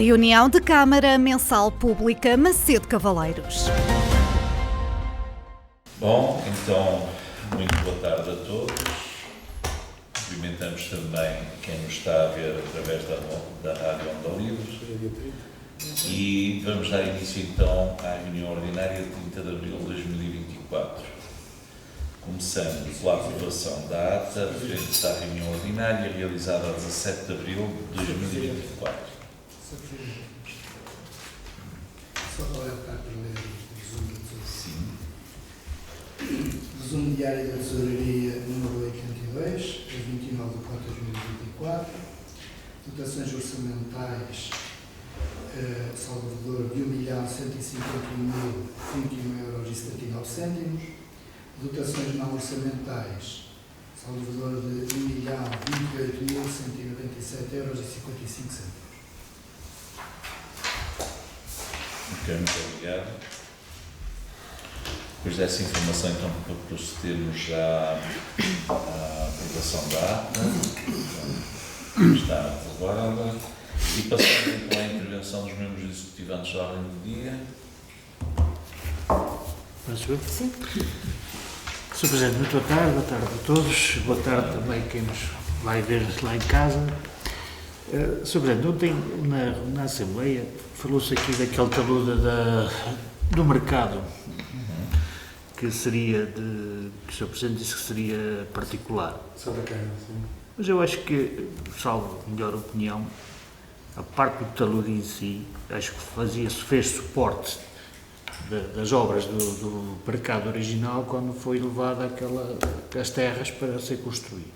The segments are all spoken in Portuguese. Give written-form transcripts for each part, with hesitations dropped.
Reunião de Câmara Mensal Pública Macedo Cavaleiros. Bom, então, muito boa tarde a todos. Cumprimentamos também quem nos está a ver através da Rádio Onda Livre. E vamos dar início então à reunião ordinária de 30 de abril de 2024. Começando pela aprovação da ata referente à reunião ordinária realizada a 17 de abril de 2024. Só para alertar para ler o resumo da tesouraria. Sim. Resumo diário da tesouraria número 82, a 29 de 4 de 2024. Dotações orçamentais, salvador de 1.151.021,79 €. Dotações não orçamentais, salvador de 1.028.197,55 €. Ok, muito obrigado. Depois dessa informação, então, procedemos já à aprovação da ata. Está aprovada. E passamos então à intervenção dos membros executivos antes da ordem do dia. Sim. Sr. Presidente, muito boa tarde a todos. Boa tarde também a quem nos vai ver lá em casa. Sr. Presidente, ontem na Assembleia falou-se aqui daquele talude do mercado, que seria que o Sr. Presidente disse que seria particular. Só da Câmara, sim. Mas eu acho que, salvo melhor opinião, a parte do talude em si, acho que fez suporte das obras do mercado original quando foi levada as terras para ser construído.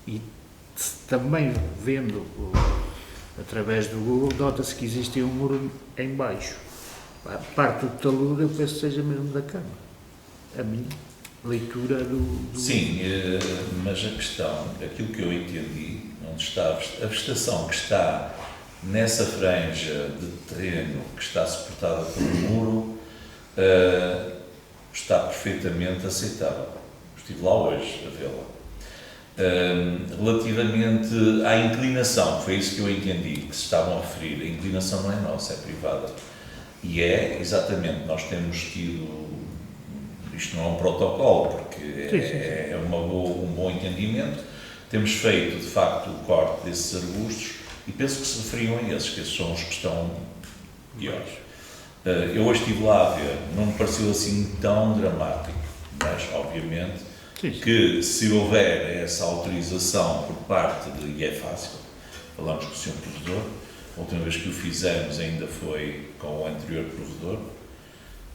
E também vendo através do Google, nota-se que existe um muro em baixo. A parte do talude eu penso que seja mesmo da Câmara. A minha leitura do... Sim, mas a questão, aquilo que eu entendi, onde está a vegetação que está nessa franja de terreno que está suportada pelo muro, está perfeitamente aceitável. Estive lá hoje a vê-la. Relativamente à inclinação, foi isso que eu entendi, que se estavam a referir. A inclinação não é nossa, é privada. E é, exatamente, nós temos tido, isto não é um protocolo, porque é um bom entendimento, temos feito, de facto, o corte desses arbustos e penso que se referiam a esses, que esses são os que estão piores. Eu hoje estive lá a ver, não me pareceu assim tão dramático, mas, obviamente, que se houver essa autorização por parte e é fácil, falamos com o Sr. Provedor, a última vez que o fizemos ainda foi com o anterior Provedor,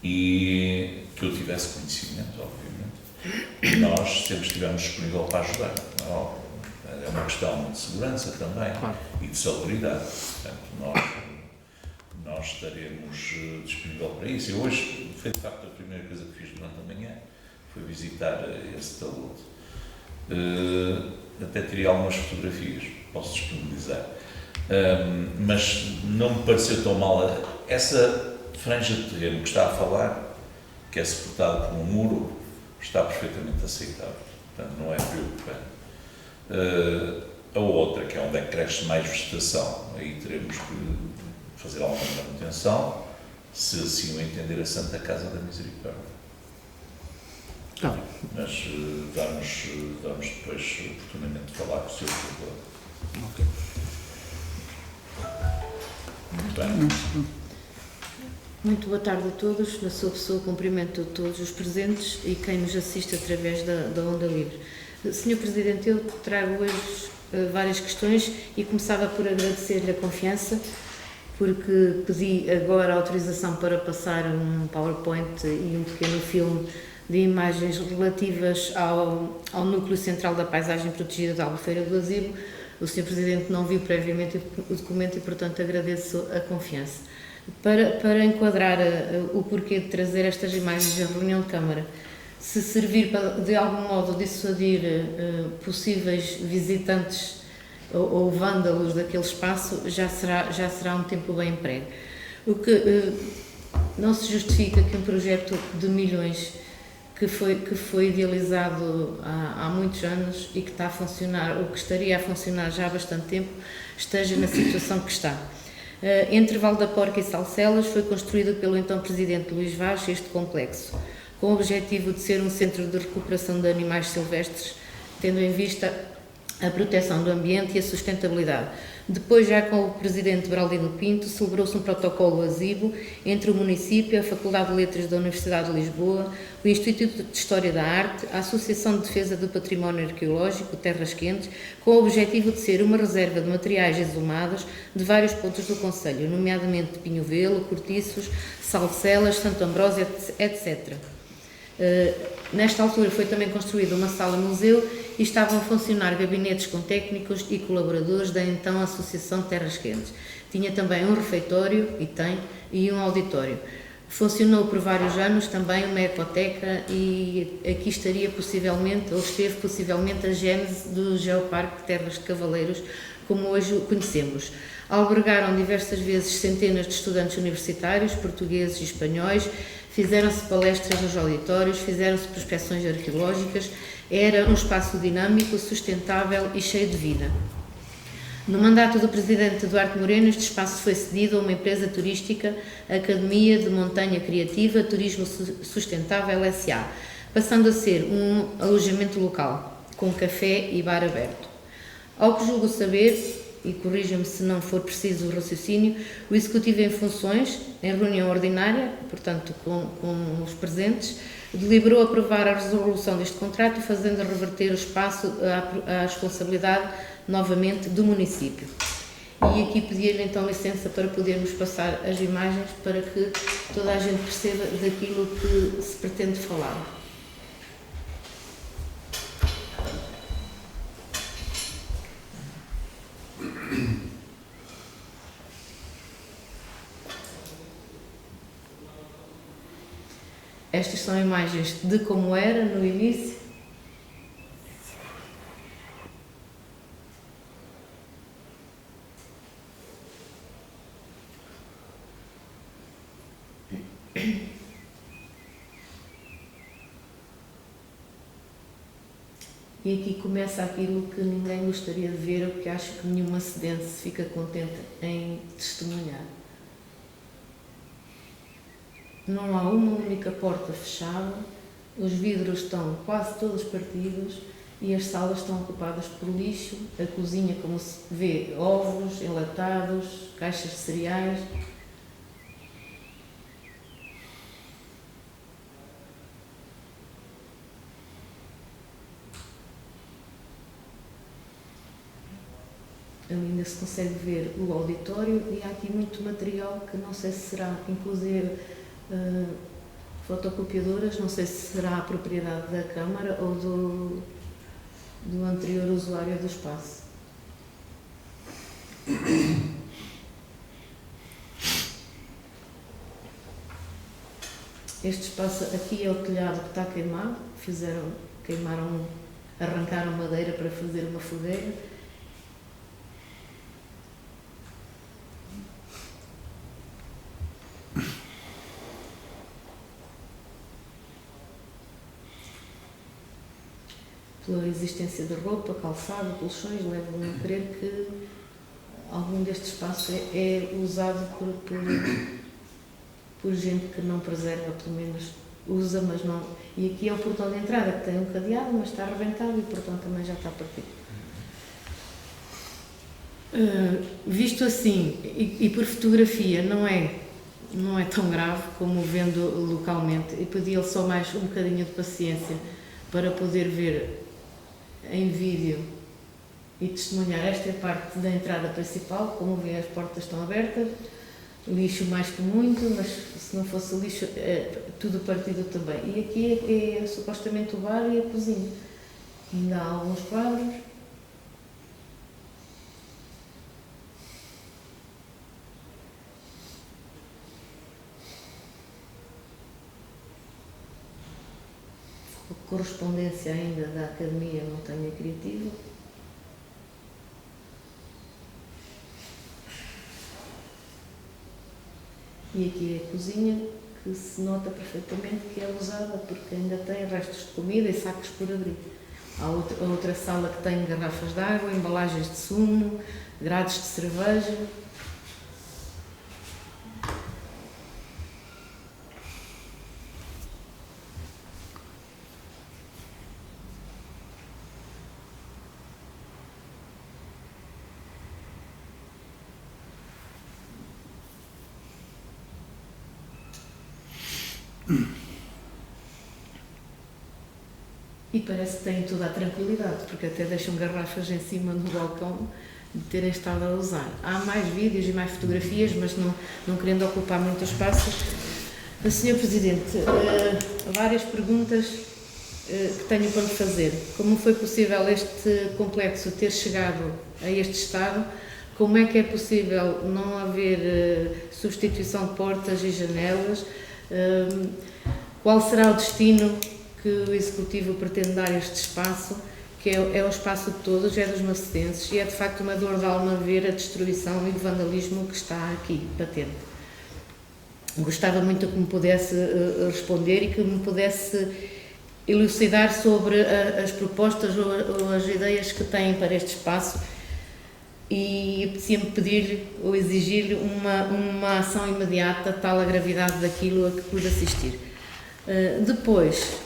e que eu tivesse conhecimento, obviamente, nós sempre estivemos disponíveis para ajudar. É uma questão de segurança também, claro, e de salubridade. Portanto, nós estaremos disponíveis para isso. E hoje foi, de facto, a primeira coisa que fiz durante a manhã, foi visitar esse talude. Até teria algumas fotografias, posso disponibilizar. Mas não me pareceu tão mal. Essa franja de terreno que está a falar, que é suportada por um muro, está perfeitamente aceitável. Portanto, não é preocupante. A outra, que é onde é que cresce mais vegetação, aí teremos que fazer alguma manutenção, se assim o entender a Santa Casa da Misericórdia. Tá. Mas vamos depois oportunamente falar com o Sr. Provedor. Ok. Muito bem. Muito boa tarde a todos. Na sua pessoa, cumprimento todos os presentes e quem nos assiste através da Onda Livre. Sr. Presidente, eu trago hoje várias questões e começava por agradecer-lhe a confiança, porque pedi agora autorização para passar um PowerPoint e um pequeno filme de imagens relativas ao núcleo central da paisagem protegida da Albufeira do Azibo. O Sr. Presidente não viu previamente o documento e, portanto, agradeço a confiança. Para enquadrar o porquê de trazer estas imagens à reunião de Câmara, se servir para, de algum modo, dissuadir possíveis visitantes ou vândalos daquele espaço, já será um tempo bem emprego. O que não se justifica que um projeto de milhões que foi idealizado há muitos anos e que está a funcionar, ou que estaria a funcionar já há bastante tempo, esteja na situação que está. Entre Val da Porca e Salcelas foi construído pelo então Presidente Luís Vaz este complexo, com o objetivo de ser um centro de recuperação de animais silvestres, tendo em vista a proteção do ambiente e a sustentabilidade. Depois, já com o Presidente Braldino Pinto, celebrou-se um protocolo adesivo entre o município, a Faculdade de Letras da Universidade de Lisboa, o Instituto de História da Arte, a Associação de Defesa do Património Arqueológico, Terras Quentes, com o objetivo de ser uma reserva de materiais exumados de vários pontos do concelho, nomeadamente de Pinho Velo, Cortiços, Salcelas, Santo Ambrósio, etc. Nesta altura foi também construída uma sala-museu e estavam a funcionar gabinetes com técnicos e colaboradores da então Associação Terras Quentes. Tinha também um refeitório, e um auditório. Funcionou por vários anos também uma ecoteca e aqui estaria possivelmente, ou esteve possivelmente, a gênese do Geoparque Terras de Cavaleiros, como hoje o conhecemos. Albergaram diversas vezes centenas de estudantes universitários, portugueses e espanhóis, fizeram-se palestras nos auditórios, fizeram-se prospecções arqueológicas, era um espaço dinâmico, sustentável e cheio de vida. No mandato do Presidente Duarte Moreno, este espaço foi cedido a uma empresa turística, Academia de Montanha Criativa Turismo Sustentável S.A., passando a ser um alojamento local, com café e bar aberto. Ao que julgo saber, e corrija-me se não for preciso o raciocínio, o Executivo em funções, em reunião ordinária, portanto com os presentes, deliberou aprovar a resolução deste contrato, fazendo reverter o espaço à responsabilidade novamente do município. E aqui pedia-lhe então licença para podermos passar as imagens para que toda a gente perceba daquilo que se pretende falar. Estas são imagens de como era no início. E aqui começa aquilo que ninguém gostaria de ver, ou que acho que nenhuma cedente se fica contente em testemunhar. Não há uma única porta fechada, os vidros estão quase todos partidos e as salas estão ocupadas por lixo, a cozinha, como se vê, ovos, enlatados, caixas de cereais. Ali ainda se consegue ver o auditório e há aqui muito material que não sei se será, inclusive fotocopiadoras, não sei se será a propriedade da Câmara ou do anterior usuário do espaço. Este espaço aqui é o telhado que está queimado, arrancaram madeira para fazer uma fogueira. Pela existência de roupa, calçado, colchões, levam a crer que algum deste espaço é usado por gente que não preserva, pelo menos usa, mas não. E aqui é o portão de entrada, que tem um cadeado, mas está arrebentado e o portão também já está partido. Visto assim, e por fotografia, não é tão grave como vendo localmente, e pedi-lhe só mais um bocadinho de paciência para poder ver em vídeo e testemunhar esta parte da entrada principal. Como vê, as portas estão abertas, lixo mais que muito, mas se não fosse lixo, tudo partido também. E aqui é supostamente o bar e a cozinha. Ainda há alguns quadros. Correspondência ainda da Academia Montanha Criativa. E aqui é a cozinha, que se nota perfeitamente que é usada porque ainda tem restos de comida e sacos por abrir. Há outra sala que tem garrafas de água, embalagens de sumo, grades de cerveja. E parece que têm toda a tranquilidade, porque até deixam garrafas em cima do balcão de terem estado a usar. Há mais vídeos e mais fotografias, mas não querendo ocupar muito espaço. Sr. Presidente, várias perguntas que tenho para lhe fazer. Como foi possível este complexo ter chegado a este estado? Como é que é possível não haver substituição de portas e janelas? Qual será o destino que o Executivo pretende dar a este espaço, que é o espaço de todos, é dos macedenses, e é de facto uma dor de alma ver a destruição e o vandalismo que está aqui, patente. Gostava muito que me pudesse responder e que me pudesse elucidar sobre as propostas ou as ideias que têm para este espaço, e apetecia-me pedir ou exigir-lhe uma ação imediata, tal a gravidade daquilo a que pude assistir. Depois,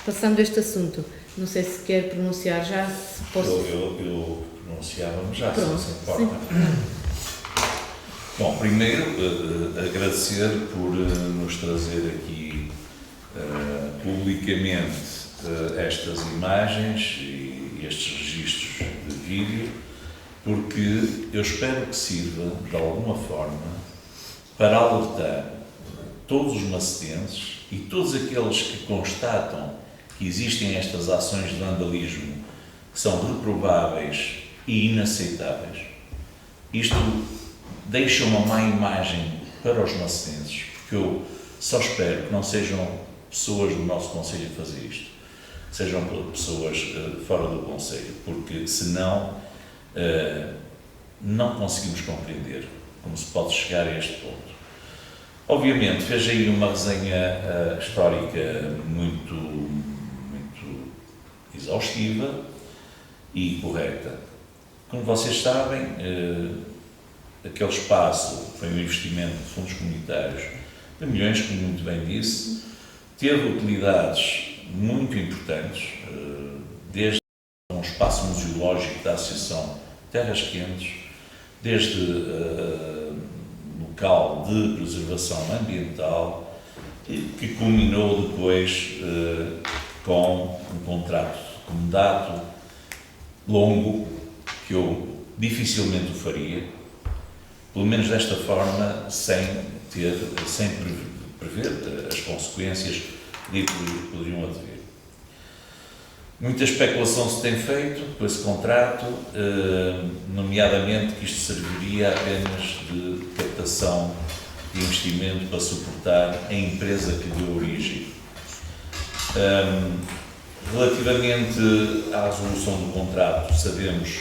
passando este assunto, não sei se quer pronunciar já, se posso... Eu pronunciava-me já, Pronto, se não se importa. sim. Bom, primeiro agradecer por nos trazer aqui publicamente estas imagens e estes registros de vídeo, porque eu espero que sirva, de alguma forma, para alertar todos os macedenses e todos aqueles que constatam que existem estas ações de vandalismo que são reprováveis e inaceitáveis. Isto deixa uma má imagem para os macedenses, porque eu só espero que não sejam pessoas do nosso concelho a fazer isto, que sejam pessoas fora do concelho, porque senão não conseguimos compreender como se pode chegar a este ponto. Obviamente, fez aí uma resenha histórica muito exaustiva e correta. Como vocês sabem, aquele espaço foi um investimento de fundos comunitários de milhões, como muito bem disse, teve utilidades muito importantes, desde um espaço museológico da Associação Terras Quentes, desde local de preservação ambiental, que culminou depois com um contrato de mandato longo, que eu dificilmente o faria, pelo menos desta forma, sem prever as consequências que poderiam advir. Muita especulação se tem feito com esse contrato, nomeadamente que isto serviria apenas de captação de investimento para suportar a empresa que deu origem. Relativamente à resolução do contrato, sabemos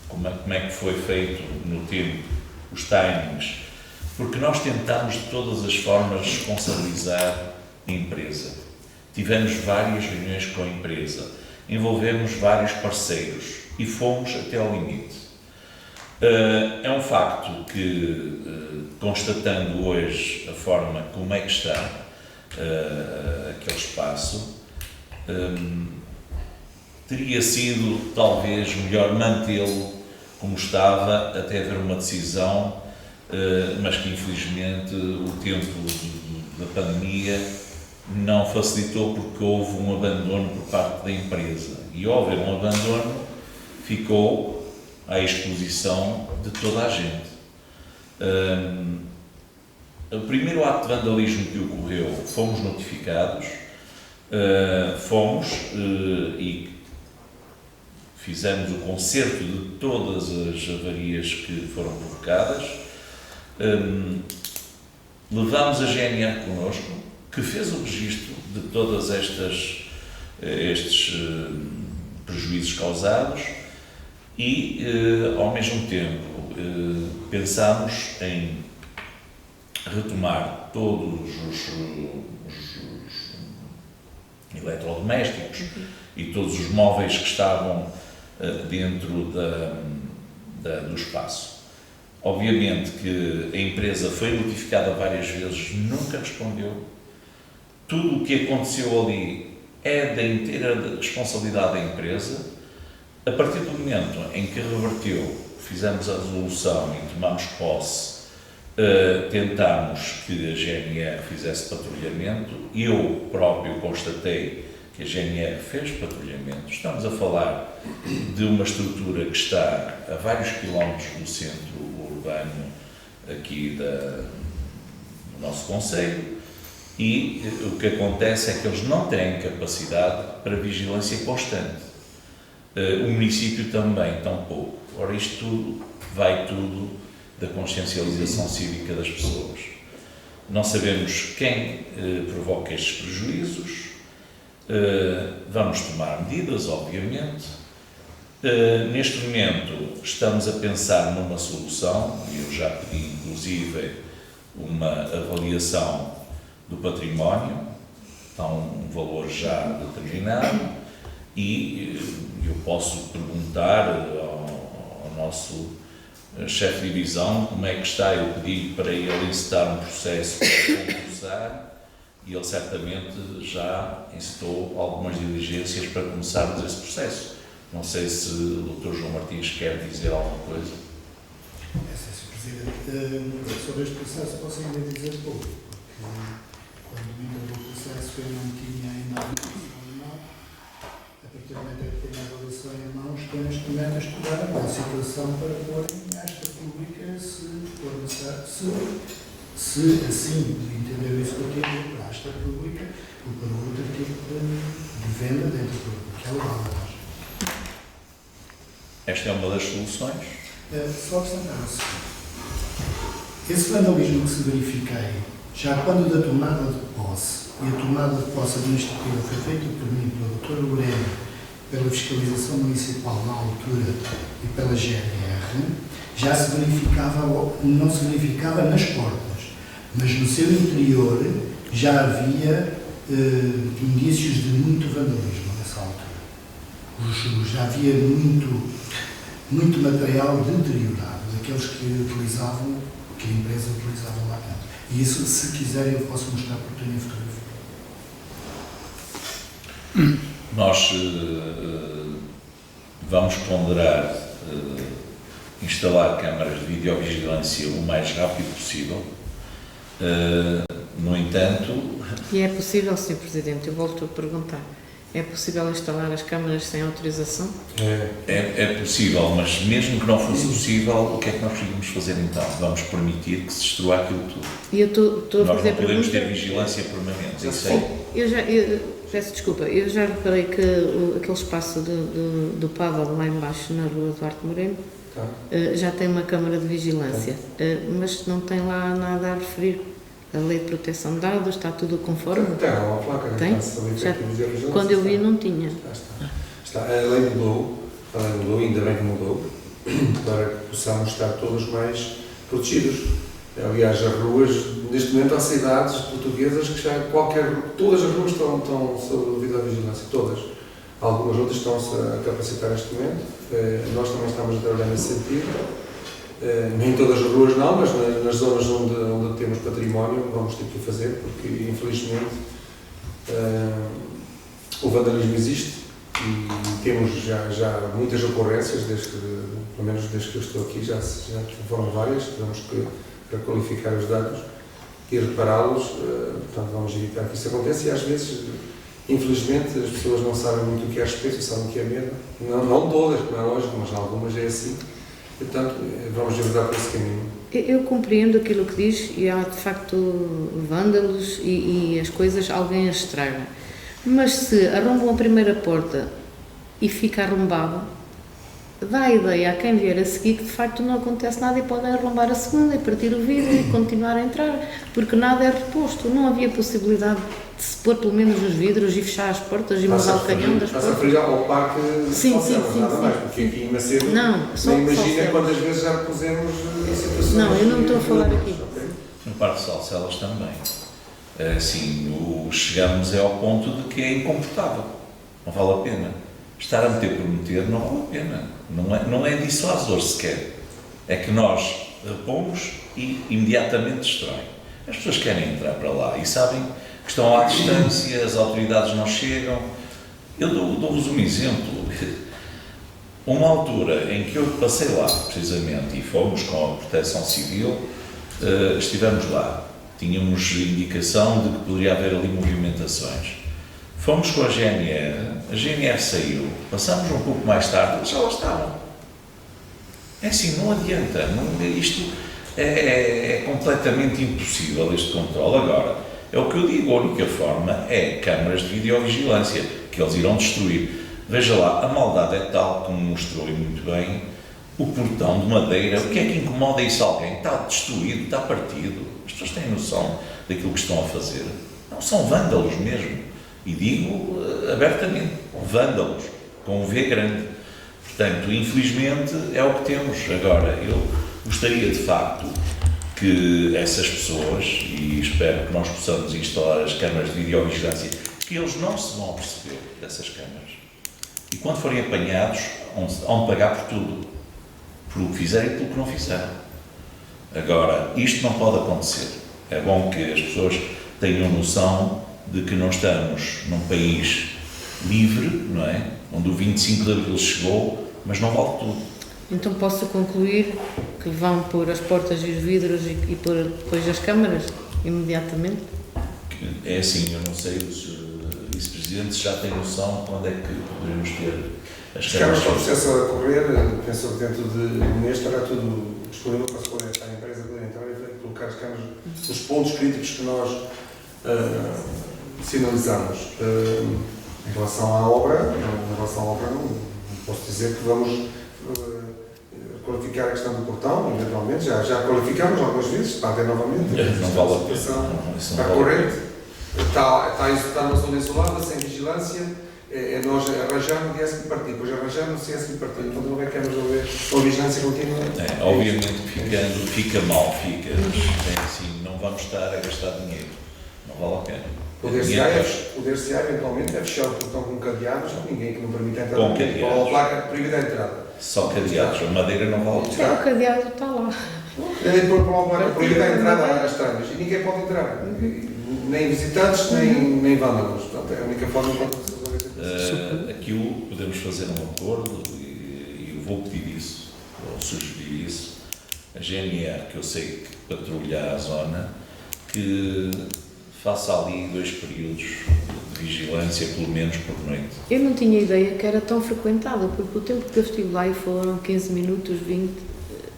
como é que foi feito no tempo, os timings, porque nós tentámos de todas as formas responsabilizar a empresa. Tivemos várias reuniões com a empresa, envolvemos vários parceiros e fomos até ao limite. É um facto que, constatando hoje a forma como é que está aquele espaço, teria sido talvez melhor mantê-lo como estava até haver uma decisão, mas que infelizmente o tempo da pandemia não facilitou, porque houve um abandono por parte da empresa, e ao haver um abandono ficou à exposição de toda a gente. O primeiro ato de vandalismo que ocorreu, fomos notificados, e fizemos o concerto de todas as avarias que foram provocadas, levámos a GNR connosco, que fez o registro de todas estes prejuízos causados e, ao mesmo tempo, pensámos em retomar todos os eletrodomésticos e todos os móveis que estavam dentro do espaço. Obviamente que a empresa foi notificada várias vezes, nunca respondeu. Tudo o que aconteceu ali é da inteira responsabilidade da empresa. A partir do momento em que reverteu, fizemos a resolução e tomamos posse Tentámos que a GNR fizesse patrulhamento. Eu próprio constatei que a GNR fez patrulhamento. Estamos a falar de uma estrutura que está a vários quilómetros do centro urbano aqui do nosso concelho, e o que acontece é que eles não têm capacidade para vigilância constante. O município também, tampouco. Ora, isto tudo vai tudo da consciencialização cívica das pessoas. Não sabemos quem provoca estes prejuízos. Vamos tomar medidas, obviamente. Neste momento estamos a pensar numa solução, e eu já pedi inclusive uma avaliação do património, a um valor já determinado, e eu posso perguntar ao nosso chefe de divisão como é que está. Eu pedi para ele incitar um processo para concursar, e ele certamente já incitou algumas diligências para começarmos esse processo. Não sei se o Dr. João Martins quer dizer alguma coisa. Sr. Presidente, sobre este processo posso ainda dizer pouco, porque quando vimos o processo eu não tinha ainda a avaliação em mão. A partir do momento que tenho a avaliação em mão, estou neste momento a estudar a situação para pôr esta pública, se for necessário, se assim entender o executivo, para esta pública ou para outro tipo de venda dentro do público, que é legal. Esta é uma das soluções. Só observar o seguinte: esse vandalismo que se verifiquei, já quando da tomada de posse, e a tomada de posse administrativa foi feita por mim, pelo Dr. Loureiro, pela fiscalização municipal na altura e pela GNR, já se verificava, não se verificava nas portas, mas no seu interior já havia indícios de muito vandalismo nessa altura. Já havia muito material deteriorado, daqueles que utilizavam, que a empresa utilizava lá dentro. E isso, se quiserem, eu posso mostrar porque tenho fotografia. Nós vamos ponderar instalar câmaras de videovigilância o mais rápido possível. No entanto... E é possível, Sr. Presidente, eu volto a perguntar, é possível instalar as câmaras sem autorização? É possível, mas mesmo que não fosse possível, o que é que nós podemos fazer então? Vamos permitir que se destrua aquilo tudo. E eu estou a fazer nós não podemos pergunta... ter vigilância permanente. Isso Peço desculpa, eu já reparei que aquele espaço do Pavel lá embaixo, na rua Duarte Moreno, já tem uma câmara de vigilância, mas não tem lá nada a referir. A lei de proteção de dados está tudo conforme? Tem uma placa. Tem? Quando eu vi não tinha. Está. A lei mudou, ainda bem que mudou, para que possamos estar todos mais protegidos. Aliás, as ruas, neste momento há cidades portuguesas que já todas as ruas estão sob videovigilância, todas. Algumas outras estão-se a capacitar neste momento. Nós também estamos a trabalhar nesse sentido. Nem todas as ruas não, mas nas zonas onde temos património vamos ter que o fazer, porque infelizmente o vandalismo existe e temos já muitas ocorrências, pelo menos desde que eu estou aqui, já foram várias, temos que qualificar os dados e repará-los, portanto vamos evitar que isso aconteça. E às vezes, infelizmente, as pessoas não sabem muito o que é respeito, sabem o que é medo, não todas, como é lógico, mas algumas é assim. Portanto, vamos enverdar por esse caminho. Eu compreendo aquilo que diz, e há de facto vândalos e as coisas alguém as estraga. Mas se arrombam a primeira porta e fica arrombado, dá a ideia a quem vier a seguir que de facto não acontece nada e podem arrombar a segunda e partir o vidro e continuar a entrar, porque nada é reposto. Não havia possibilidade de se pôr pelo menos os vidros e fechar as portas e mudar o canhão das portas. Passa a referir ao parque de sim, nada mais, porque aqui em Macedo nem imagina quantas vezes já pusemos em situações... Não, eu não estou a falar aqui. No Parque de Salcelas também. Chegamos ao ponto de que é incomportável. Não vale a pena. Estar a meter por meter não vale a pena. Não é dissuasor sequer. É que nós repomos e imediatamente destrói. As pessoas querem entrar para lá e sabem que estão à distância, as autoridades não chegam. Eu dou-vos um exemplo. Uma altura em que eu passei lá, precisamente, e fomos com a Proteção Civil, estivemos lá, tínhamos indicação de que poderia haver ali movimentações. Fomos com a GNR saiu, passamos um pouco mais tarde, eles já lá estavam. É assim, não adianta, isto é completamente impossível, este controle. Agora, é o que eu digo, a única forma é câmaras de videovigilância, que eles irão destruir. Veja lá, a maldade é tal, como mostrou muito bem, o portão de madeira, o que é que incomoda isso a alguém? Está destruído, está partido. As pessoas têm noção daquilo que estão a fazer. Não, são vândalos mesmo. E digo abertamente, vândalos, com um V grande. Portanto, infelizmente, é o que temos. Agora, eu gostaria de facto que essas pessoas, e espero que nós possamos instalar as câmaras de videovigilância, que eles não se vão perceber dessas câmaras. E quando forem apanhados, vão pagar por tudo. Pelo que fizeram e pelo que não fizeram. Agora, isto não pode acontecer. É bom que as pessoas tenham noção de que não estamos num país livre, não é? Onde o 25 de Abril chegou, mas não vale tudo. Então posso concluir que vão pôr as portas e os vidros e pôr depois as câmaras, imediatamente? É assim, eu não sei, os vice-presidentes já têm noção de quando é que poderemos ter as câmaras. Ficamos com o processo a correr, penso que dentro de um mês estará tudo disponível para a empresa poder entrar e colocar as câmaras nos pontos críticos que nós sinalizamos. Em relação à obra, não posso dizer que vamos qualificar a questão do portão, eventualmente, já qualificamos algumas vezes, está a ver novamente. Não vale a pena. Está corrente, está numa zona isolada, sem vigilância, nós arranjamos no dia seguinte partir, depois arranjamos no dia seguinte partir, então não é que vamos resolver a vigilância contínua. Obviamente fica mal, mas assim, não vamos estar a gastar dinheiro, não vale a pena. Poder-se eventualmente é fechar o portão com cadeados, ninguém que não permita entrar. Com cadeados. Ou a placa proibida a entrada. Só cadeados, a madeira não vale a pena. O cadeado está lá. Por uma placa proibida a entrada às estranhas e ninguém pode entrar. Nem visitantes, nem vândalos. Portanto, é a única forma de resolver. Aquilo podemos fazer um acordo e eu vou pedir isso, vou sugerir isso. A GNR, que eu sei que patrulha a zona, que faça ali 2 períodos de vigilância, pelo menos por noite. Eu não tinha ideia que era tão frequentada, porque o tempo que eu estive lá, e foram 15 minutos, 20,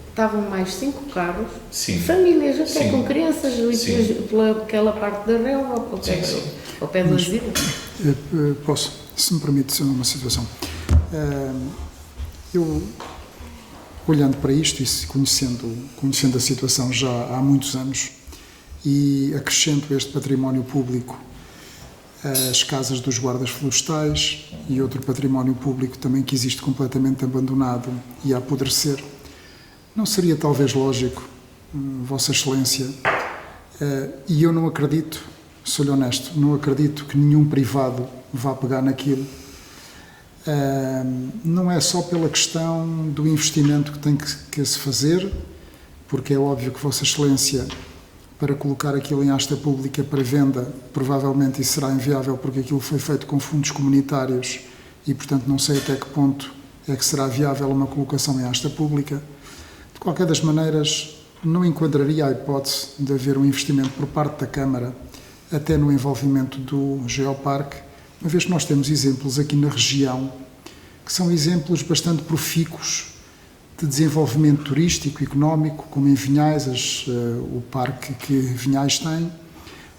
estavam mais 5 carros, Sim. famílias até Sim. com crianças, pelaquela parte da relva, ao pé do asilo. Posso, se me permite, uma situação. Eu, olhando para isto e conhecendo a situação já há muitos anos, e acrescento este património público, as casas dos guardas florestais e outro património público também que existe completamente abandonado e a apodrecer. Não seria talvez lógico, Vossa Excelência, e eu não acredito, sou-lhe honesto, não acredito que nenhum privado vá pegar naquilo. Não é só pela questão do investimento que tem que se fazer, porque é óbvio que Vossa Excelência, para colocar aquilo em asta pública para venda, provavelmente isso será inviável porque aquilo foi feito com fundos comunitários e, portanto, não sei até que ponto é que será viável uma colocação em asta pública. De qualquer das maneiras, não enquadraria a hipótese de haver um investimento por parte da Câmara até no envolvimento do Geoparque, uma vez que nós temos exemplos aqui na região que são exemplos bastante profícuos de desenvolvimento turístico, económico, como em Vinhais, o parque que Vinhais tem,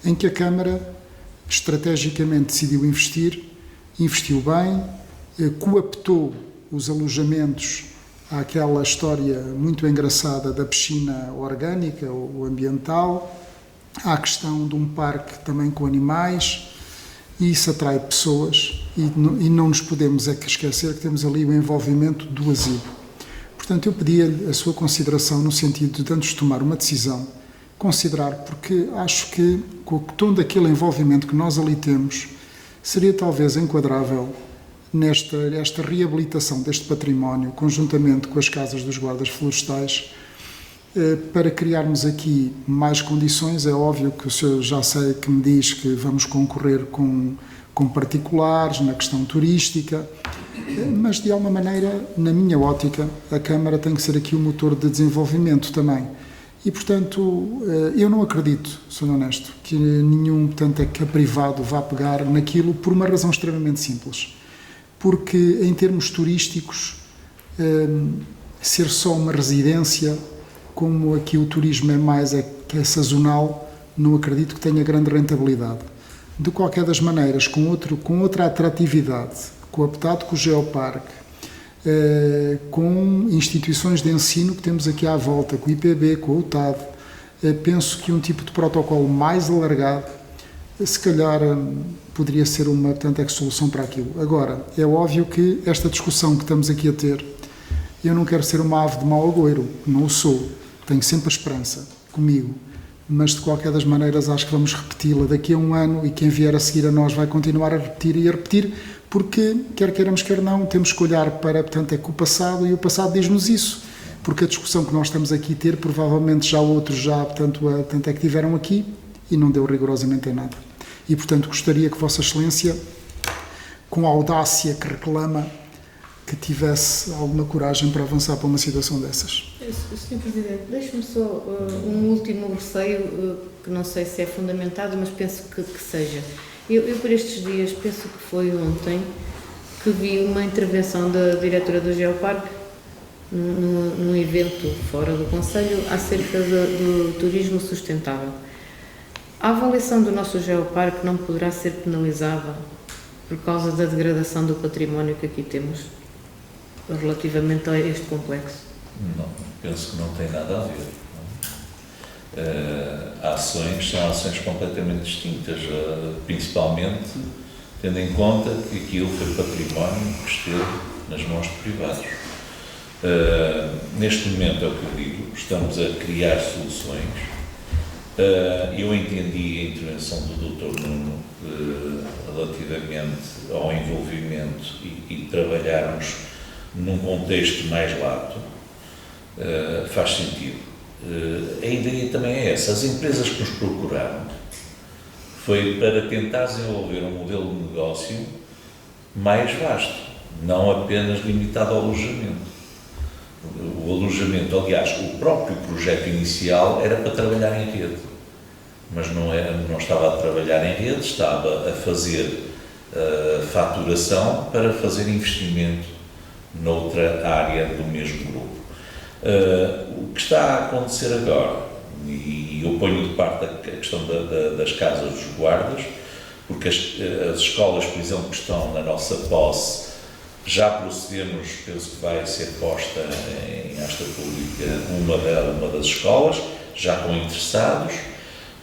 em que a Câmara estrategicamente decidiu investiu bem, coaptou os alojamentos àquela história muito engraçada da piscina orgânica ou ambiental, à questão de um parque também com animais, e isso atrai pessoas, e não nos podemos esquecer que temos ali o envolvimento do asilo. Portanto, eu pedia-lhe a sua consideração no sentido de, antes de tomar uma decisão, considerar, porque acho que, com o tom daquele envolvimento que nós ali temos, seria talvez enquadrável esta reabilitação deste património, conjuntamente com as casas dos guardas florestais, para criarmos aqui mais condições. É óbvio que o senhor já sei que me diz que vamos concorrer com particulares na questão turística, mas de alguma maneira, na minha ótica, a Câmara tem que ser aqui o motor de desenvolvimento também. E, portanto, eu não acredito, sou honesto, que nenhum, portanto, é que a privado vá pegar naquilo por uma razão extremamente simples. Porque, em termos turísticos, ser só uma residência, como aqui o turismo que é sazonal, não acredito que tenha grande rentabilidade. De qualquer das maneiras, com outra atratividade, cooptado com o Geoparque, com instituições de ensino que temos aqui à volta, com o IPB, com o UTAD, penso que um tipo de protocolo mais alargado, se calhar poderia ser uma, portanto, solução para aquilo. Agora, é óbvio que esta discussão que estamos aqui a ter, eu não quero ser uma ave de mau agouro, não o sou, tenho sempre a esperança comigo, mas de qualquer das maneiras acho que vamos repeti-la daqui a um ano e quem vier a seguir a nós vai continuar a repetir e a repetir, porque, quer queiramos, quer não, temos que olhar para, portanto, é que o passado, e o passado diz-nos isso, porque a discussão que nós estamos aqui a ter, provavelmente já outros portanto, é que tiveram aqui e não deu rigorosamente em nada. E, portanto, gostaria que Vossa Excelência, com a audácia que reclama, que tivesse alguma coragem para avançar para uma situação dessas. Sr. Presidente, deixe-me só um último receio, que não sei se é fundamentado, mas penso que seja. Eu, por estes dias, penso que foi ontem, que vi uma intervenção da diretora do Geoparque num evento fora do Conselho acerca do turismo sustentável. A avaliação do nosso Geoparque não poderá ser penalizada por causa da degradação do património que aqui temos relativamente a este complexo? Não, penso que não tem nada a ver. Ações são ações completamente distintas, principalmente tendo em conta que aquilo foi património que esteve nas mãos de privados. Neste momento, é o que eu digo, estamos a criar soluções. Eu entendi a intervenção do Dr. Nuno relativamente ao envolvimento e trabalharmos num contexto mais lato, faz sentido. A ideia também é essa. As empresas que nos procuraram foi para tentar desenvolver um modelo de negócio mais vasto, não apenas limitado ao alojamento. O alojamento, aliás, o próprio projeto inicial era para trabalhar em rede, mas não estava a trabalhar em rede, estava a fazer faturação para fazer investimento noutra área do mesmo grupo. O que está a acontecer agora, e eu ponho de parte a questão das casas dos guardas, porque as escolas, por exemplo, que estão na nossa posse, já procedemos, penso que vai ser posta em asta pública uma das escolas, já com interessados,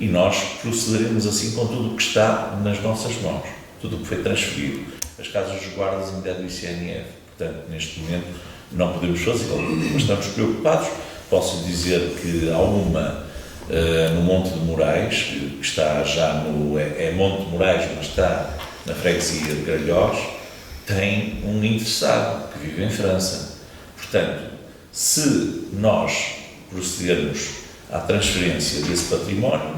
e nós procederemos assim com tudo o que está nas nossas mãos, tudo o que foi transferido. As casas dos guardas ainda é do ICNF, portanto, neste momento, não podemos fazê-lo, mas estamos preocupados. Posso dizer que há uma no Monte de Moraes, que está já é Monte de Moraes, mas está na freguesia de Gralhós, tem um interessado que vive em França. Portanto, se nós procedermos à transferência desse património,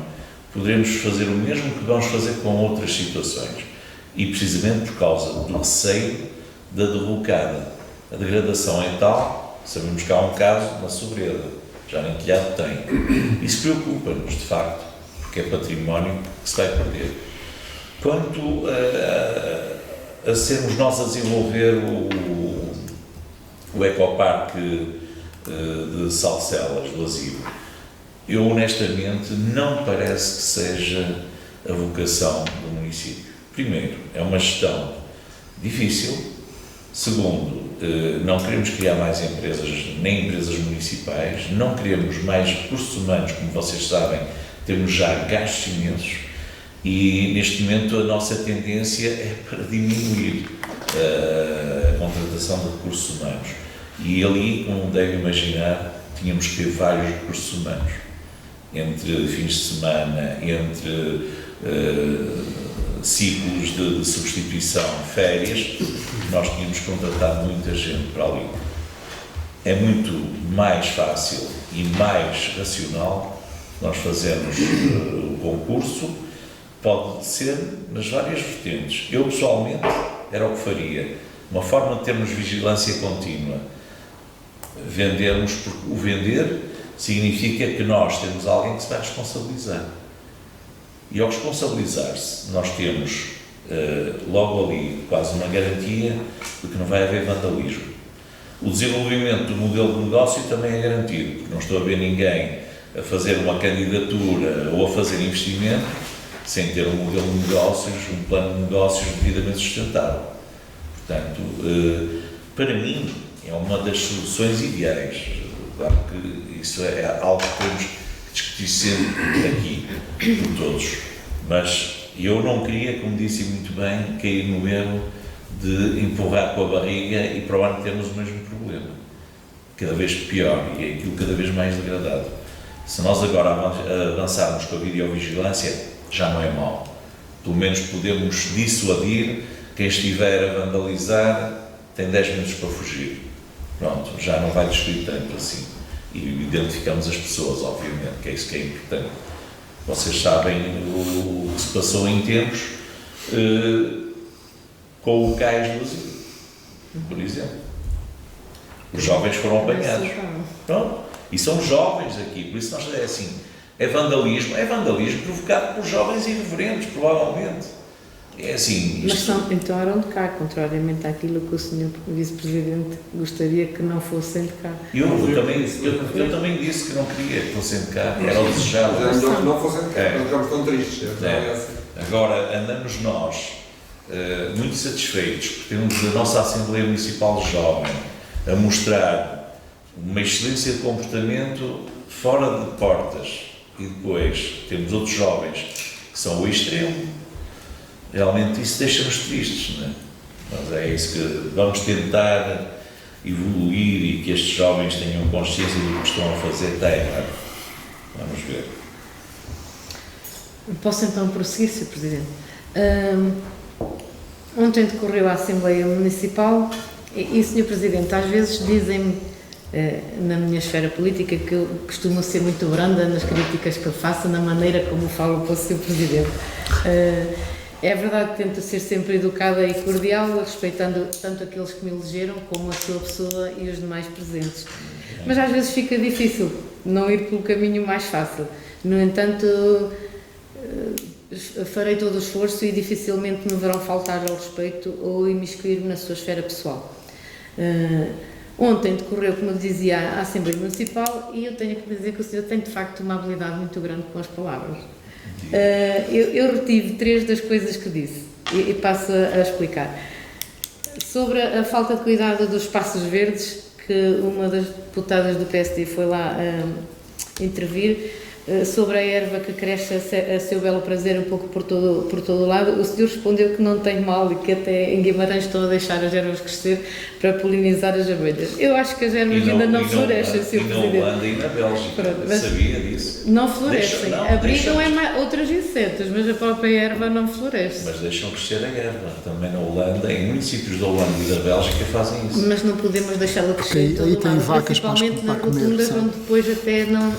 poderemos fazer o mesmo que vamos fazer com outras situações. E precisamente por causa do receio da derrocada. A degradação é tal, sabemos que há um caso na Sobreda, já nem telhado tem. Isso preocupa-nos, de facto, porque é património que se vai perder. Quanto a sermos nós a desenvolver o ecoparque de Salcelas, do asilo, eu honestamente não parece que seja a vocação do município. Primeiro, é uma gestão difícil. Segundo, não queremos criar mais empresas, nem empresas municipais, não queremos mais recursos humanos, como vocês sabem, temos já gastos imensos e neste momento a nossa tendência é para diminuir a contratação de recursos humanos. E ali, como deve imaginar, tínhamos que ter vários recursos humanos, entre fins de semana, entre ciclos de substituição, férias, nós tínhamos contratado muita gente para ali. É muito mais fácil e mais racional nós fazermos o concurso, pode ser nas várias vertentes. Eu, pessoalmente, era o que faria. Uma forma de termos vigilância contínua. Vendermos, porque o vender significa que nós temos alguém que se vai responsabilizar. E ao responsabilizar-se, nós temos logo ali quase uma garantia de que não vai haver vandalismo. O desenvolvimento do modelo de negócio também é garantido, porque não estou a ver ninguém a fazer uma candidatura ou a fazer investimento sem ter um modelo de negócios, um plano de negócios devidamente sustentável. Portanto, para mim, é uma das soluções ideais. Claro que isso é algo que temos que discutir sempre aqui, por todos. Mas eu não queria, como disse muito bem, cair no erro de empurrar com a barriga e para o ano termos o mesmo problema. Cada vez pior e é aquilo cada vez mais degradado. Se nós agora avançarmos com a videovigilância, já não é mau. Pelo menos podemos dissuadir quem estiver a vandalizar, tem 10 minutos para fugir. Pronto, já não vai destruir tanto assim. E identificamos as pessoas, obviamente, que é isso que é importante. Vocês sabem o que se passou em tempos com o Cais do Asilo, por exemplo. Os jovens foram apanhados. Pronto. E são jovens aqui, por isso nós é assim, é vandalismo provocado por jovens irreverentes, provavelmente. É assim. Mas então eram de cá, contrariamente àquilo que o Sr. Vice-Presidente gostaria que não fossem de cá. Eu também disse que não queria que fossem de cá, era o desejado. Não fossem de cá, não ficamos tão tristes. Agora, andamos nós muito satisfeitos por termos a nossa Assembleia Municipal Jovem a mostrar uma excelência de comportamento fora de portas e depois temos outros jovens que são o extremo. Realmente isso deixa-nos tristes, não é? Mas é isso que vamos tentar evoluir e que estes jovens tenham consciência do que estão a fazer está errado. Vamos ver. Posso então prosseguir, Sr. Presidente? Ontem decorreu a Assembleia Municipal e, Sr. Presidente, às vezes dizem-me, na minha esfera política, que eu costumo ser muito branda nas críticas que eu faço, na maneira como falo para o Sr. Presidente. É verdade que tento ser sempre educada e cordial, respeitando tanto aqueles que me elegeram como a sua pessoa e os demais presentes. Mas às vezes fica difícil não ir pelo caminho mais fácil. No entanto, farei todo o esforço e dificilmente me verão faltar ao respeito ou imiscuir-me na sua esfera pessoal. Ontem decorreu, como eu dizia, a Assembleia Municipal e eu tenho que dizer que o senhor tem de facto uma habilidade muito grande com as palavras. Eu retive 3 das coisas que disse e passo a explicar. Sobre a falta de cuidado dos espaços verdes, que uma das deputadas do PSD foi lá intervir, sobre a erva que cresce a seu belo prazer um pouco por todo o lado, o senhor respondeu que não tem mal e que até em Guimarães estão a deixar as ervas crescer para polinizar as abelhas. Eu acho que as ervas ainda não florescem, Sr. Presidente. E na Holanda e na Bélgica, sabia disso? Não florescem, abrigam outros insetos, mas a própria erva não floresce. Mas deixam crescer a erva, também na Holanda, em municípios da Holanda e da Bélgica fazem isso. Mas não podemos deixá-la crescer em todo o lado, principalmente nas rotundas, onde depois até não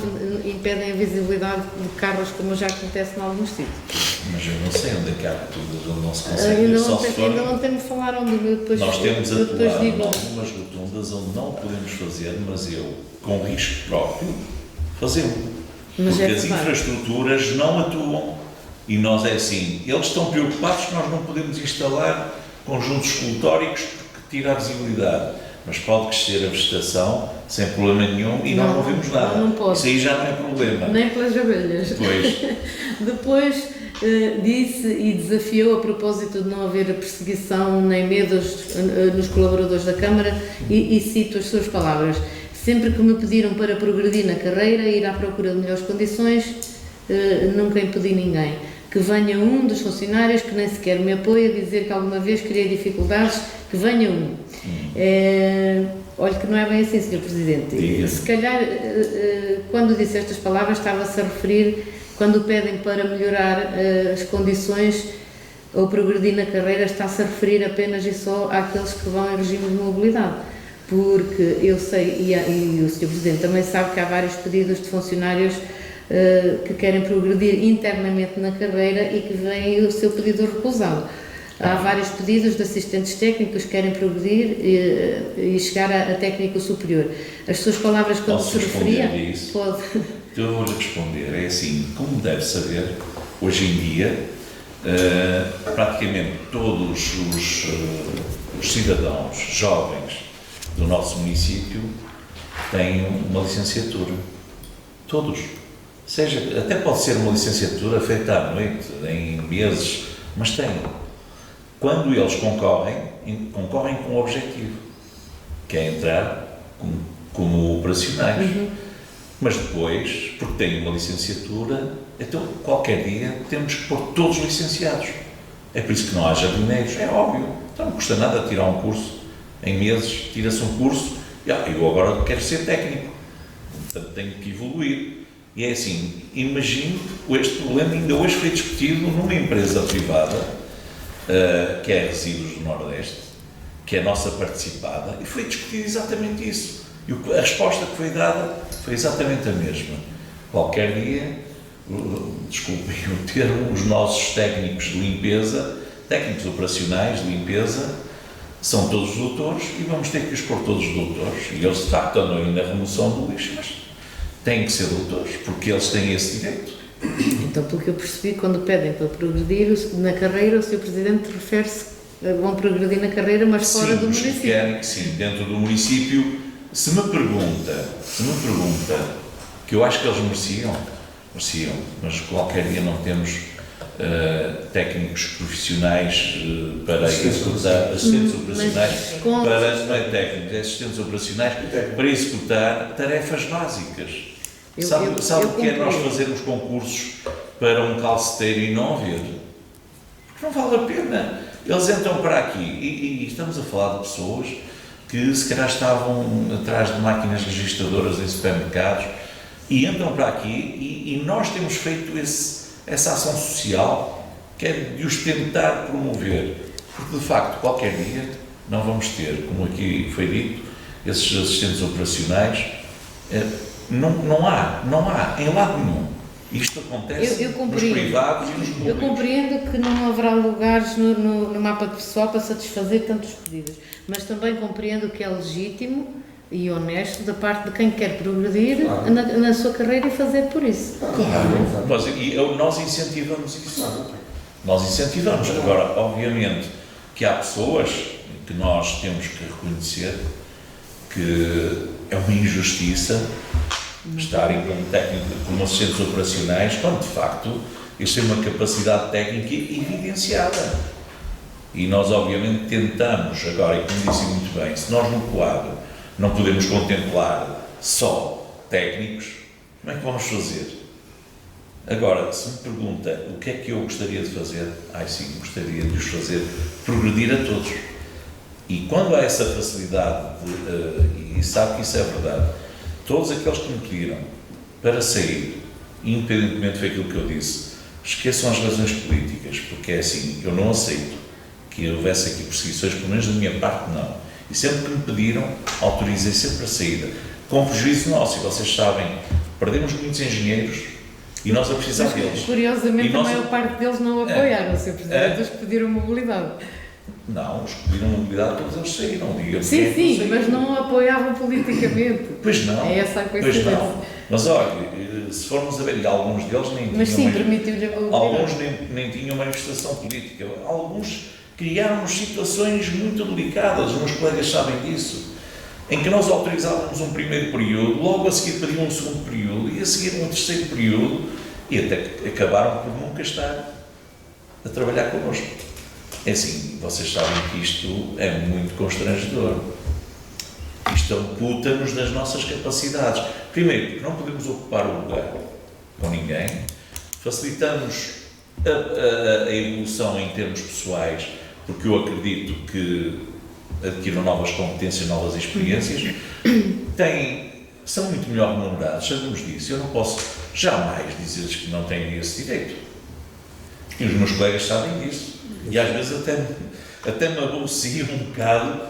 impedem a visibilidade de carros, como já acontece em alguns sítios. Mas eu não sei onde é que há rotundas onde não se consegue. Ainda ontem me falaram de depois. Nós temos atuado em algumas rotundas onde não podemos fazer, mas eu, com risco próprio, fazemos. Porque as infraestruturas não atuam e nós é assim, eles estão preocupados que nós não podemos instalar conjuntos escultóricos porque tira a visibilidade. Mas pode crescer a vegetação sem problema nenhum e nós não vemos nada. Não pode. Isso aí já não é problema. Nem pelas abelhas. Depois disse e desafiou a propósito de não haver perseguição nem medos nos colaboradores da Câmara e cito as suas palavras. Sempre que me pediram para progredir na carreira e ir à procura de melhores condições, nunca impedi ninguém. Que venha um dos funcionários que nem sequer me apoia a dizer que alguma vez criei dificuldades, que venha um. Olha que não é bem assim, Sr. Presidente. Se calhar, quando disse estas palavras, estava-se a referir, quando pedem para melhorar as condições ou progredir na carreira, está-se a referir apenas e só àqueles que vão em regime de mobilidade. Porque eu sei, e o Sr. Presidente também sabe que há vários pedidos de funcionários que querem progredir internamente na carreira e que vem o seu pedido recusado. Há vários pedidos de assistentes técnicos que querem progredir e chegar a técnico superior. As suas palavras, quando Posso se referia... responder a isso? Pode. Então eu vou-lhe responder. É assim, como deve saber, hoje em dia, praticamente todos os cidadãos jovens do nosso município têm uma licenciatura. Todos. Seja, até pode ser uma licenciatura feita à noite, em meses, mas têm. Quando eles concorrem com um objetivo, que é entrar como operacionais. Mas depois, porque têm uma licenciatura, então qualquer dia temos que pôr todos licenciados. É por isso que não há jardineiros, é óbvio. Então não custa nada tirar um curso. Em meses tira-se um curso, eu agora quero ser técnico, portanto tenho que evoluir. E é assim, imagino este problema ainda hoje foi discutido numa empresa privada, que é Resíduos do Nordeste, que é a nossa participada, e foi discutido exatamente isso. E a resposta que foi dada foi exatamente a mesma. Qualquer dia, desculpem o termo, os nossos técnicos de limpeza, técnicos operacionais de limpeza, são todos doutores e vamos ter que os pôr todos doutores. E eles, de facto, andam aí na remoção do lixo, mas têm que ser doutores, porque eles têm esse direito. Então, pelo que eu percebi, quando pedem para progredir na carreira, o Sr. Presidente refere-se a vão progredir na carreira, mas fora do município. Querem, sim, dentro do município. Se me pergunta, que eu acho que eles mereciam, mas qualquer dia não temos técnicos profissionais para executar, assistentes operacionais, não é técnicos, é assistentes operacionais para executar tarefas básicas. Sabe o que é nós fazermos concursos para um calceteiro e não haver? Porque não vale a pena. Eles entram para aqui e estamos a falar de pessoas que se calhar estavam atrás de máquinas registradoras em supermercados e entram para aqui e nós temos feito essa ação social que é de os tentar promover, porque de facto qualquer dia não vamos ter, como aqui foi dito, esses assistentes operacionais, não há em lado nenhum. Isto acontece nos privados e nos públicos. Eu compreendo que não haverá lugares no mapa de pessoal para satisfazer tantos pedidos, mas também compreendo que é legítimo e honesto da parte de quem quer progredir na sua carreira e fazer por isso. Claro. Nós incentivamos isso. Nós incentivamos. Agora, obviamente, que há pessoas que nós temos que reconhecer que é uma injustiça estarem como técnico, como assistentes operacionais, quando de facto eles têm uma capacidade técnica evidenciada. E nós obviamente tentamos, agora, e como disse muito bem, se nós no quadro não podemos contemplar só técnicos, como é que vamos fazer? Agora, se me pergunta o que é que eu gostaria de fazer, sim, gostaria de os fazer progredir a todos. E quando há essa facilidade, e sabe que isso é verdade, todos aqueles que me pediram para sair, independentemente daquilo que eu disse, esqueçam as razões políticas, porque é assim, eu não aceito que houvesse aqui perseguições, pelo menos da minha parte não. E sempre que me pediram, autorizei sempre a saída, com prejuízo nosso, e vocês sabem, perdemos muitos engenheiros e nós a precisar deles. Curiosamente, a maior parte deles não apoiaram, Sr. Presidente, os que pediram mobilidade. Não, os que pediram mobilidade, todos eles saíram. Sim, mas não apoiavam politicamente. Pois não. É essa a coincidência. Pois não. Mas olha, se formos a ver, alguns deles nem mas tinham. Mas sim, permitiu-lhe a mobilidade. Alguns nem tinham manifestação política. Alguns criaram-nos situações muito delicadas, os meus colegas sabem disso, em que nós autorizávamos um primeiro período, logo a seguir pediam um segundo período e a seguir um terceiro período e até acabaram por nunca estar a trabalhar connosco. É assim, vocês sabem que isto é muito constrangedor. Isto amputa-nos das nossas capacidades. Primeiro, porque não podemos ocupar o lugar com ninguém, facilitamos a evolução em termos pessoais, porque eu acredito que adquiram novas competências, novas experiências, são muito melhor remunerados, sabemos disso. Eu não posso jamais dizer-lhes que não têm esse direito. E os meus colegas sabem disso. E às vezes até me aborrecia um bocado,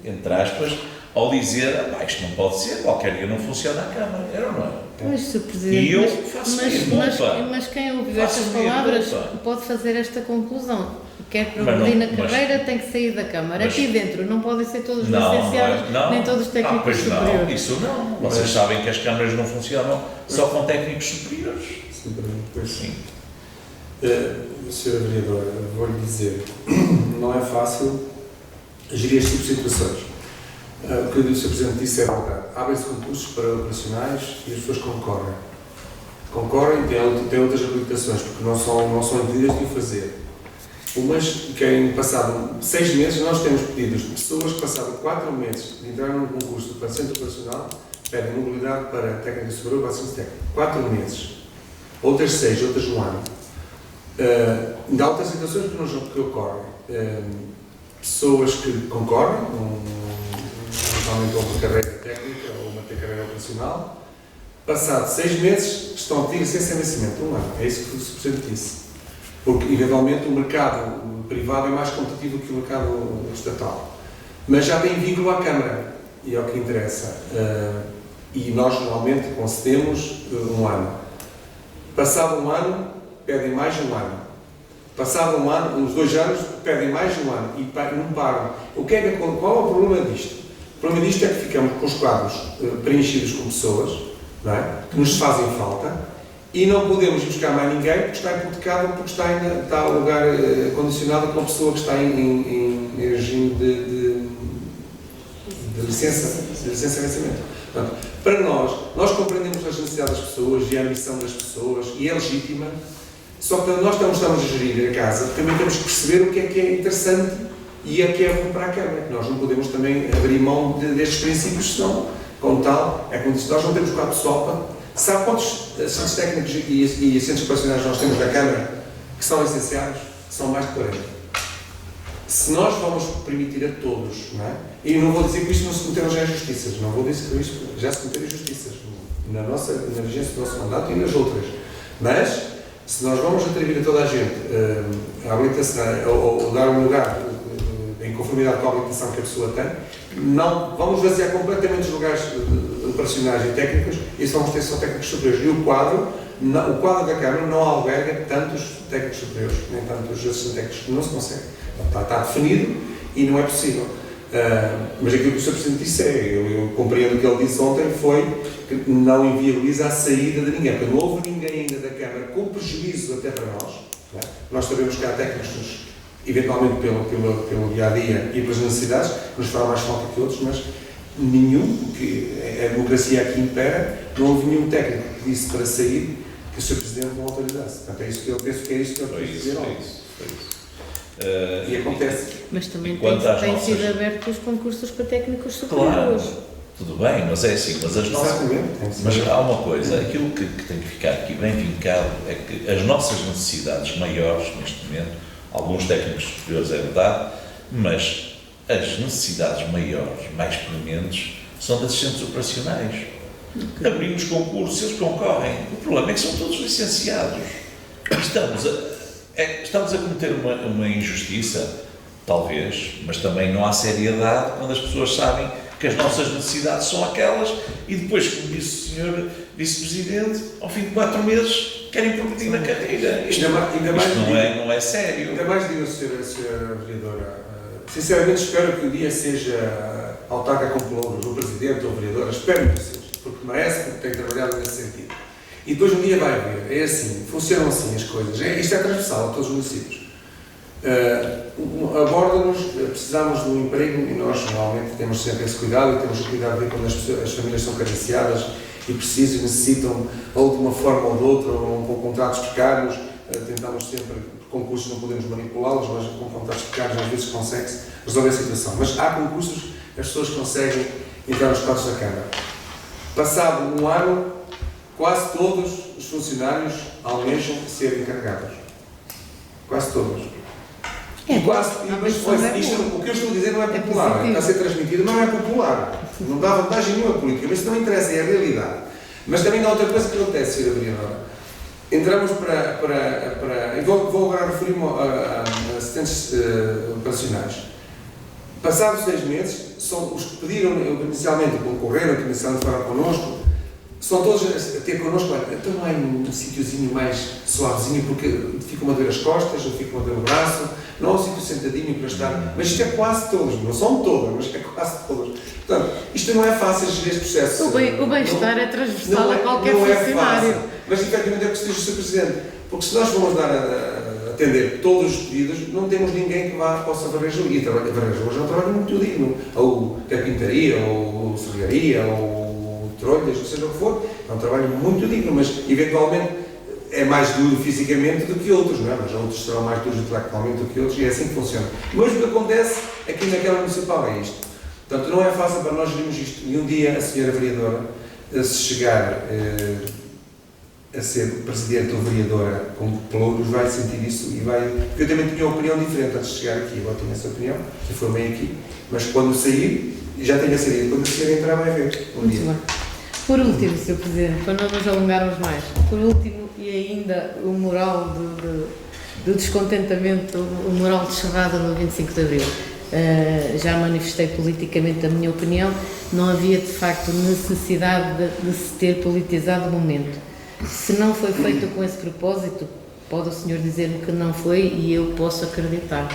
entre aspas, ao dizer, isto não pode ser, qualquer dia não funciona a Câmara, era ou não é? Pois, Sr. Presidente, E eu faço mas quem ouviu Faço estas meia palavras culpa. pode fazer esta conclusão. Quer Mas progredir não- na carreira, tem que sair da Câmara. mas- Aqui dentro não podem ser todos Não, licenciados, não, nem todos técnicos pois superiores. não, isso não. Vocês sabem que as câmaras não funcionam só com técnicos superiores. Simplesmente, pois Sim. Sra. Vereadora, vou-lhe dizer, não é fácil gerir este tipo de situações. O que o Sr. Presidente disse é verdade. Abrem-se concursos para operacionais e as pessoas concorrem. Concorrem e têm outras habilitações, porque não são impedidas de o fazer. Umas que passado 6 meses, nós temos pedidos de pessoas que passaram 4 meses de entrar num concurso para centro operacional, pedem mobilidade para técnica superior ou assistente técnico. 4 meses. Outras 6, outras 1 ano. Há outras situações que ocorrem. Pessoas que concorrem, eventualmente uma carreira técnica ou uma carreira operacional, passado 6 meses estão a pedir licença de vencimento, 1 ano. É isso que o Sr. Presidente disse. Porque, eventualmente, o mercado privado é mais competitivo que o mercado estatal. Mas já tem vínculo à Câmara, e é o que interessa. E nós, normalmente, concedemos 1 ano. Passado 1 ano, pedem mais 1 ano. Passado 1 ano, uns 2 anos, pedem mais 1 ano e não param. Qual é o problema disto? O problema disto é que ficamos com os quadros preenchidos com pessoas, não é? Que nos fazem falta, e não podemos buscar mais ninguém porque está hipotecado, porque está a lugar condicionado com a pessoa que está em regime de licença de vencimento. Portanto, para nós compreendemos as necessidades das pessoas e a ambição das pessoas, e é legítima, só que nós estamos a gerir a casa, também temos que perceber o que é interessante e é que é bom para a Câmara. Nós não podemos também abrir mão destes princípios, senão, como tal, é como disse, nós não temos cá pessoal para... Sabe quantos assistentes técnicos e assistentes operacionais nós temos na Câmara que são licenciados? São mais de 40. Se nós vamos permitir a todos, não é? E não vou dizer que isto não se cometeram já injustiças, não vou dizer que isto já se cometeram injustiças na vigência do nosso mandato e nas outras. Mas, se nós vamos atribuir a toda a gente a habilitação, ou dar um lugar em conformidade com a habilitação que a pessoa tem, não vamos vaziar completamente os lugares operacionais e técnicos e só vamos ter só técnicos superiores. E o quadro da Câmara não alberga tantos técnicos superiores, nem tantos assistentes técnicos, não se consegue. Está definido e não é possível. Mas aquilo que o Sr. Presidente disse eu compreendo o que ele disse ontem, foi que não inviabiliza a saída de ninguém, porque não houve ninguém ainda da Câmara com prejuízo até para nós. Não é? Nós sabemos que há técnicos, eventualmente pelo dia-a-dia e pelas necessidades, que nos fará mais falta que outros, mas nenhum, porque a democracia aqui impera, não houve nenhum técnico que disse para sair que o Sr. Presidente não autorizasse. Portanto, é isso que eu penso que é isso que ele quis dizer ontem. E acontece. Mas também têm sido abertos os concursos para técnicos superiores. Claro, tudo bem, mas é assim, mas as nossas... Mas há uma coisa, aquilo que tem que ficar aqui bem vincado é que as nossas necessidades maiores, neste momento, alguns técnicos superiores é verdade, mas as necessidades maiores, mais prementes, são de assistentes operacionais. Abrimos concursos, eles concorrem. O problema é que são todos licenciados. Estamos a cometer uma injustiça, talvez, mas também não há seriedade quando as pessoas sabem que as nossas necessidades são aquelas e depois, como disse o Sr. Vice-Presidente, ao fim de 4 meses querem progredir na carreira. Isto não é sério. Ainda mais digo, Sra. Vereadora, sinceramente espero que o dia seja autarca com pelouros, ou Presidente ou Vereadora, espero que seja, porque merece, porque tem trabalhado nesse sentido. E depois um dia vai ver, é assim, funcionam assim as coisas, isto é transversal a todos os municípios. Aborda-nos, precisamos de um emprego e nós normalmente temos sempre esse cuidado e temos o cuidado de ver quando as famílias são carenciadas e precisam, necessitam ou de uma forma ou de outra, ou com contratos precários, tentamos sempre, por concursos não podemos manipulá-los, mas com contratos precários às vezes consegue-se resolver a situação. Mas há concursos que as pessoas conseguem entrar nos quadros da Câmara. Passado 1 ano, quase todos os funcionários almejam ser encarregados. Quase todos. O que eu estou a dizer não é popular, está a ser transmitido, não é popular. Não dá vantagem nenhuma política, mas isso não interessa, é a realidade. Mas também há outra coisa que acontece, Sra. Vereadora. Entramos e vou agora referir-me a assistentes operacionais. Passados 6 meses, são os que pediram inicialmente, concorreram, que inicialmente foram connosco, são todos a ter connosco, olha, então não há um sítiozinho mais suavezinho, porque fica-me a doer as costas, ou fica-me a doer o braço, não há um sítio sentadinho para estar, mas isto é quase todos, não são todas, mas é quase todas. Portanto, isto não é fácil gerir este processo. O bem-estar é transversal a qualquer não funcionário. É fácil, mas efetivamente é o que se diz o Sr. Presidente, porque se nós formos dar a atender todos os pedidos, não temos ninguém que possa varrer as ruas. E varrer as ruas é um trabalho muito digno. Ou carpintaria, ou serraria, ou trolhas, ou seja o que for, é um trabalho muito digno, mas eventualmente é mais duro fisicamente do que outros, não é? Mas outros serão mais duros intelectualmente do que outros e é assim que funciona. Mas o que acontece aqui na Câmara Municipal é isto. Portanto, não é fácil para nós gerirmos isto. E um dia a senhora vereadora, se chegar a ser presidente ou vereadora como pelouros, vai sentir isso e vai... Porque eu também tinha uma opinião diferente antes de chegar aqui, agora tenho essa opinião, que formei aqui, mas quando sair, já tenho a saída, quando a senhora entrar vai ver um Muito dia. bem. Por último, Sr. Presidente, para não nos alongarmos mais, por último, e ainda o moral do descontentamento, o moral de charrada no 25 de Abril. Já manifestei politicamente a minha opinião, não havia de facto necessidade de se ter politizado o momento. Se não foi feito com esse propósito, pode o senhor dizer-me que não foi e eu posso acreditar.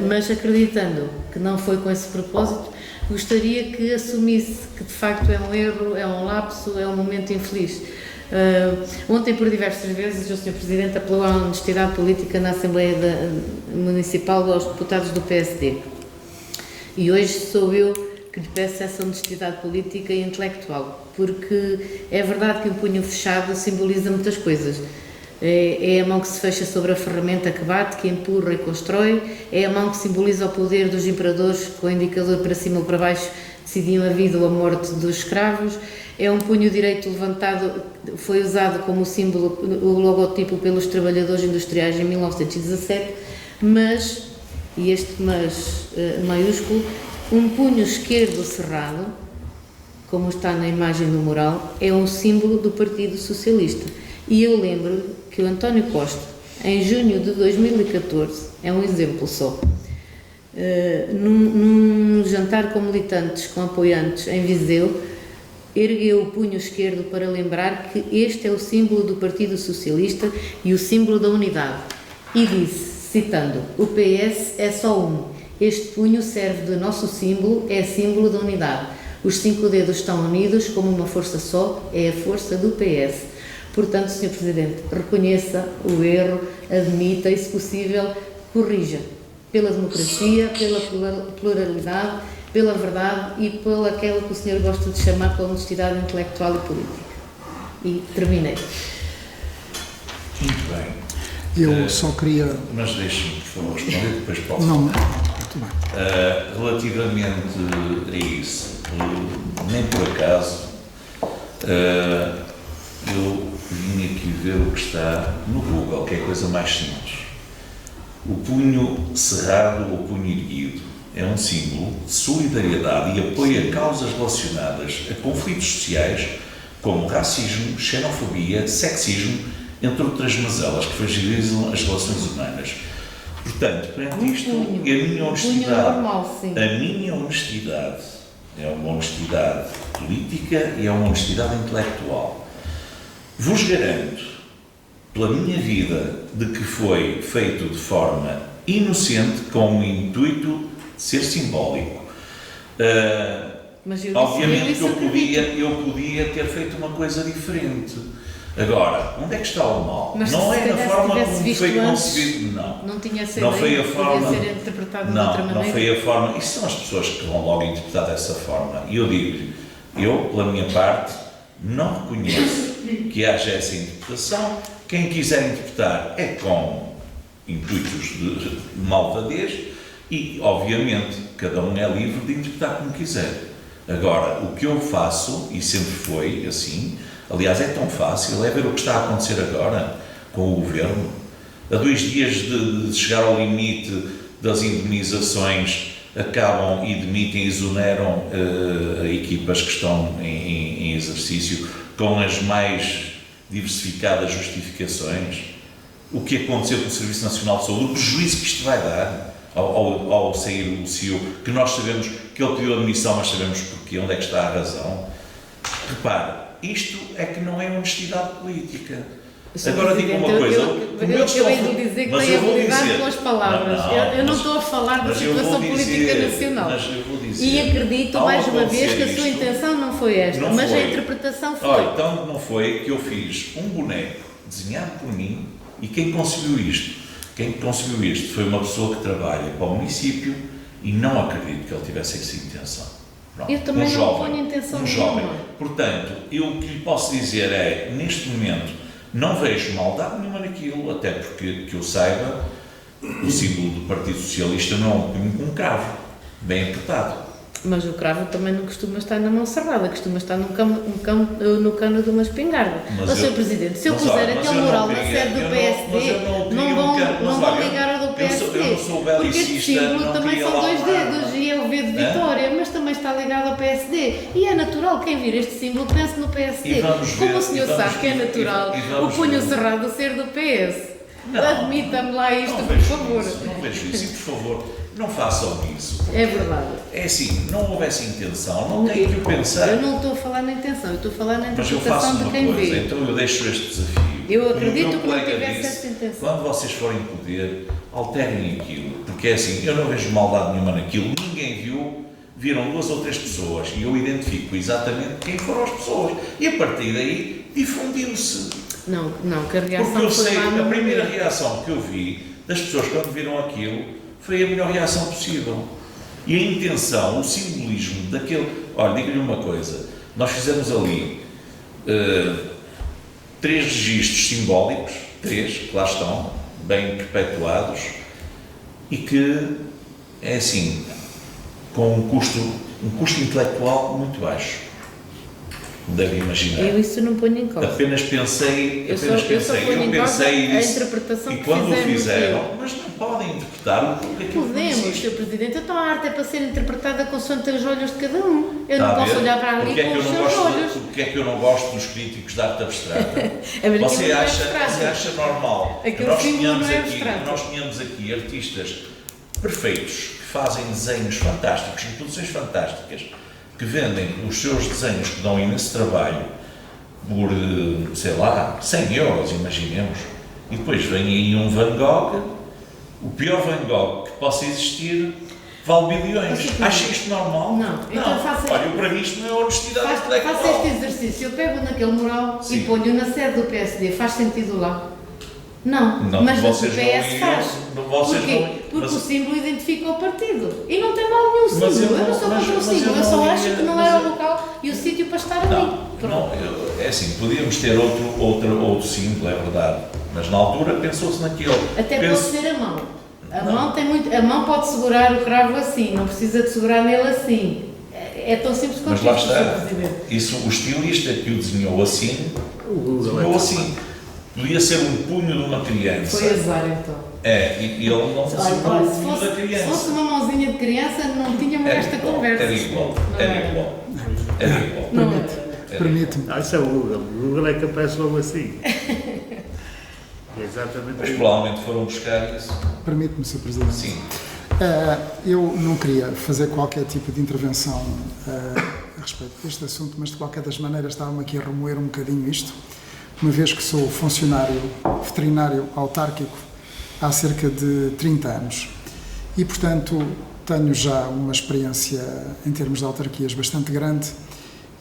Mas acreditando que não foi com esse propósito, gostaria que assumisse que de facto é um erro, é um lapso, é um momento infeliz. Ontem, por diversas vezes, o Sr. Presidente apelou à honestidade política na Assembleia Municipal aos deputados do PSD. E hoje sou eu que lhe peço essa honestidade política e intelectual, porque é verdade que um punho fechado simboliza muitas coisas. É a mão que se fecha sobre a ferramenta que bate, que empurra e constrói, é a mão que simboliza o poder dos imperadores, com o indicador para cima ou para baixo decidiam a vida ou a morte dos escravos, é um punho direito levantado, foi usado como símbolo, o logotipo pelos trabalhadores industriais em 1917, mas, e este mas maiúsculo, um punho esquerdo cerrado, como está na imagem do mural, é um símbolo do Partido Socialista. E eu lembro que o António Costa, em junho de 2014, é um exemplo só, num jantar com militantes, com apoiantes em Viseu, ergueu o punho esquerdo para lembrar que este é o símbolo do Partido Socialista e o símbolo da unidade. E disse, citando, o PS é só um, este punho serve de nosso símbolo, é símbolo da unidade. Os 5 dedos estão unidos como uma força só, é a força do PS. Portanto, Sr. Presidente, reconheça o erro, admita e, se possível, corrija. Pela democracia, pela pluralidade, pela verdade e pela aquela que o senhor gosta de chamar pela honestidade intelectual e política. E terminei. Muito bem. Eu só queria... Mas deixe-me, por favor, responder, depois posso. Não, muito bem. Relativamente a isso, nem por acaso, eu vim aqui ver o que está no Google, que é a coisa mais simples. O punho cerrado ou punho erguido é um símbolo de solidariedade e apoio a causas relacionadas a conflitos sociais como racismo, xenofobia, sexismo, entre outras mazelas que fragilizam as relações humanas. Portanto, perante isto, a minha honestidade, a minha honestidade é uma honestidade política e é uma honestidade intelectual. Vos garanto, pela minha vida, de que foi feito de forma inocente, com o intuito de ser simbólico. Obviamente que eu podia ter feito uma coisa diferente. Agora, onde é que está o mal? Mas não é na forma como foi antes, concebido, não. Não tinha essa não ideia, foi a forma, podia ser interpretado de outra maneira. Não foi a forma. Isso são as pessoas que vão logo interpretar dessa forma. E eu digo-lhe, eu, pela minha parte, não reconheço que haja essa interpretação. Quem quiser interpretar é com intuitos de malvadez e, obviamente, cada um é livre de interpretar como quiser. Agora, o que eu faço, e sempre foi assim, aliás, é tão fácil, é ver o que está a acontecer agora com o Governo. A 2 dias de chegar ao limite das indemnizações, acabam e demitem, exoneram equipas que estão em exercício com as mais diversificadas justificações. O que aconteceu com o Serviço Nacional de Saúde, o prejuízo que isto vai dar. ao sair o CEO, que nós sabemos que ele pediu admissão, mas sabemos porquê, onde é que está a razão. Repare, isto é que não é honestidade política. Agora digo uma coisa, eu venho dizer que tem habilidade com as palavras. Eu não estou a falar da situação política nacional. Mas eu vou dizer, e acredito, mais uma vez, que a sua intenção não foi esta, mas a interpretação foi. Olha, então não foi que eu fiz um boneco desenhado por mim e quem conseguiu isto? Quem conseguiu isto foi uma pessoa que trabalha para o município e não acredito que ele tivesse essa intenção. Pronto. Eu também não ponho intenção nenhuma. Portanto, eu o que lhe posso dizer é, neste momento, não vejo maldade nenhuma naquilo, até porque, que eu saiba, o símbolo do Partido Socialista não é um punho com um cravo, bem apertado. Mas o cravo também não costuma estar na mão cerrada, costuma estar no cano de uma espingarda. Sr. Presidente, se eu puser aquele mural na sede do PSD, não vão ligar ao do PSD. Eu não sou porque belicista, este símbolo também são 2 dedos e é o V de Vitória, mas também está ligado ao PSD. E é natural, quem vir este símbolo pense no PSD. Como o senhor sabe que é natural o punho cerrado ser do PS. Admita-me lá isto, por favor. Não vejo isso. E, por favor, não façam isso. É verdade. É assim, não houvesse intenção, não tem que o pensar. Eu não estou a falar na intenção, eu estou a falar na Mas eu interpretação faço de uma quem coisa, vê. então eu deixo este desafio. Eu acredito Como o que não meu colega tivesse disse, essa intenção. quando vocês forem poder, alterem aquilo. Porque é assim, eu não vejo maldade nenhuma naquilo, ninguém viu, viram 2 ou 3 pessoas e eu identifico exatamente quem foram as pessoas. E a partir daí difundiu-se. Não, que a reação Porque eu foi sei, lá no a primeira momento. reação que eu vi das pessoas quando viram aquilo foi a melhor reação possível. E a intenção, o simbolismo daquele... Olha, digo-lhe uma coisa, nós fizemos ali 3 registros simbólicos, 3, que lá estão, bem perpetuados, e que, é assim, com um custo intelectual muito baixo. Deve imaginar. Eu isso não ponho em causa. Apenas pensei, Eu só ponho em causa e a disse, interpretação e que quando o fizemos. fizeram, mas não podem interpretar o que aquilo Podemos, existe. Sr. Presidente, então a arte é para ser interpretada consoante os olhos de cada um. Eu Está não a posso ver? olhar para ali Porque é com que eu os não seus gosto olhos. porque é que eu não gosto dos críticos de arte abstrata? A ver, Você aquilo não é acha abstrato. normal que Aquele nós símbolo não é tenhamos, abstrato. que nós tenhamos aqui artistas perfeitos, que fazem desenhos fantásticos, produções fantásticas, que vendem os seus desenhos, que dão imenso trabalho, por, sei lá, 100 euros, imaginemos, e depois vem aí um Van Gogh, o pior Van Gogh que possa existir, vale bilhões. Acha isto normal? Não. Então faça- Olha, para mim isto não é honestidade Faça intelectual. este exercício. Eu pego naquele mural Sim. e ponho na sede do PSD. Faz sentido lá? Não, Não, mas na do vocês não PS iriam- faz. vocês Porquê? não- Porque mas- o símbolo identifica o partido. E não tem mal nenhum símbolo. Mas eu Eu não- não sou mas- contra o mas símbolo. eu Eu só não acho iria- que não mas era eu- o local e o sítio para estar ali. Não, Pronto. é assim, podíamos ter outro símbolo, é verdade, mas na altura pensou-se naquele. Até pode ser a mão. A mão pode segurar o cravo assim, não precisa de segurar nele assim. É tão simples quanto Mas lá isso, está, Sr. Presidente. isso, o estilista que o desenhou assim, O Google desenhou assim. Podia ser um punho de uma criança. Foi azar então. E ele não desenhou Olha, o se punho da fosse criança. uma mãozinha de criança, não tínhamos esta conversa. Era igual, Não era era. igual. Era igual. Não Permite. era. Permite-me. Isso é o Google. O Google é capaz logo assim. É exatamente Mas isso. provavelmente foram buscar isso. Permite-me, Sr. Presidente. Sim. Eu não queria fazer qualquer tipo de intervenção a respeito deste assunto, mas de qualquer das maneiras estava-me aqui a remoer um bocadinho isto, uma vez que sou funcionário veterinário autárquico há cerca de 30 anos e, portanto, tenho já uma experiência em termos de autarquias bastante grande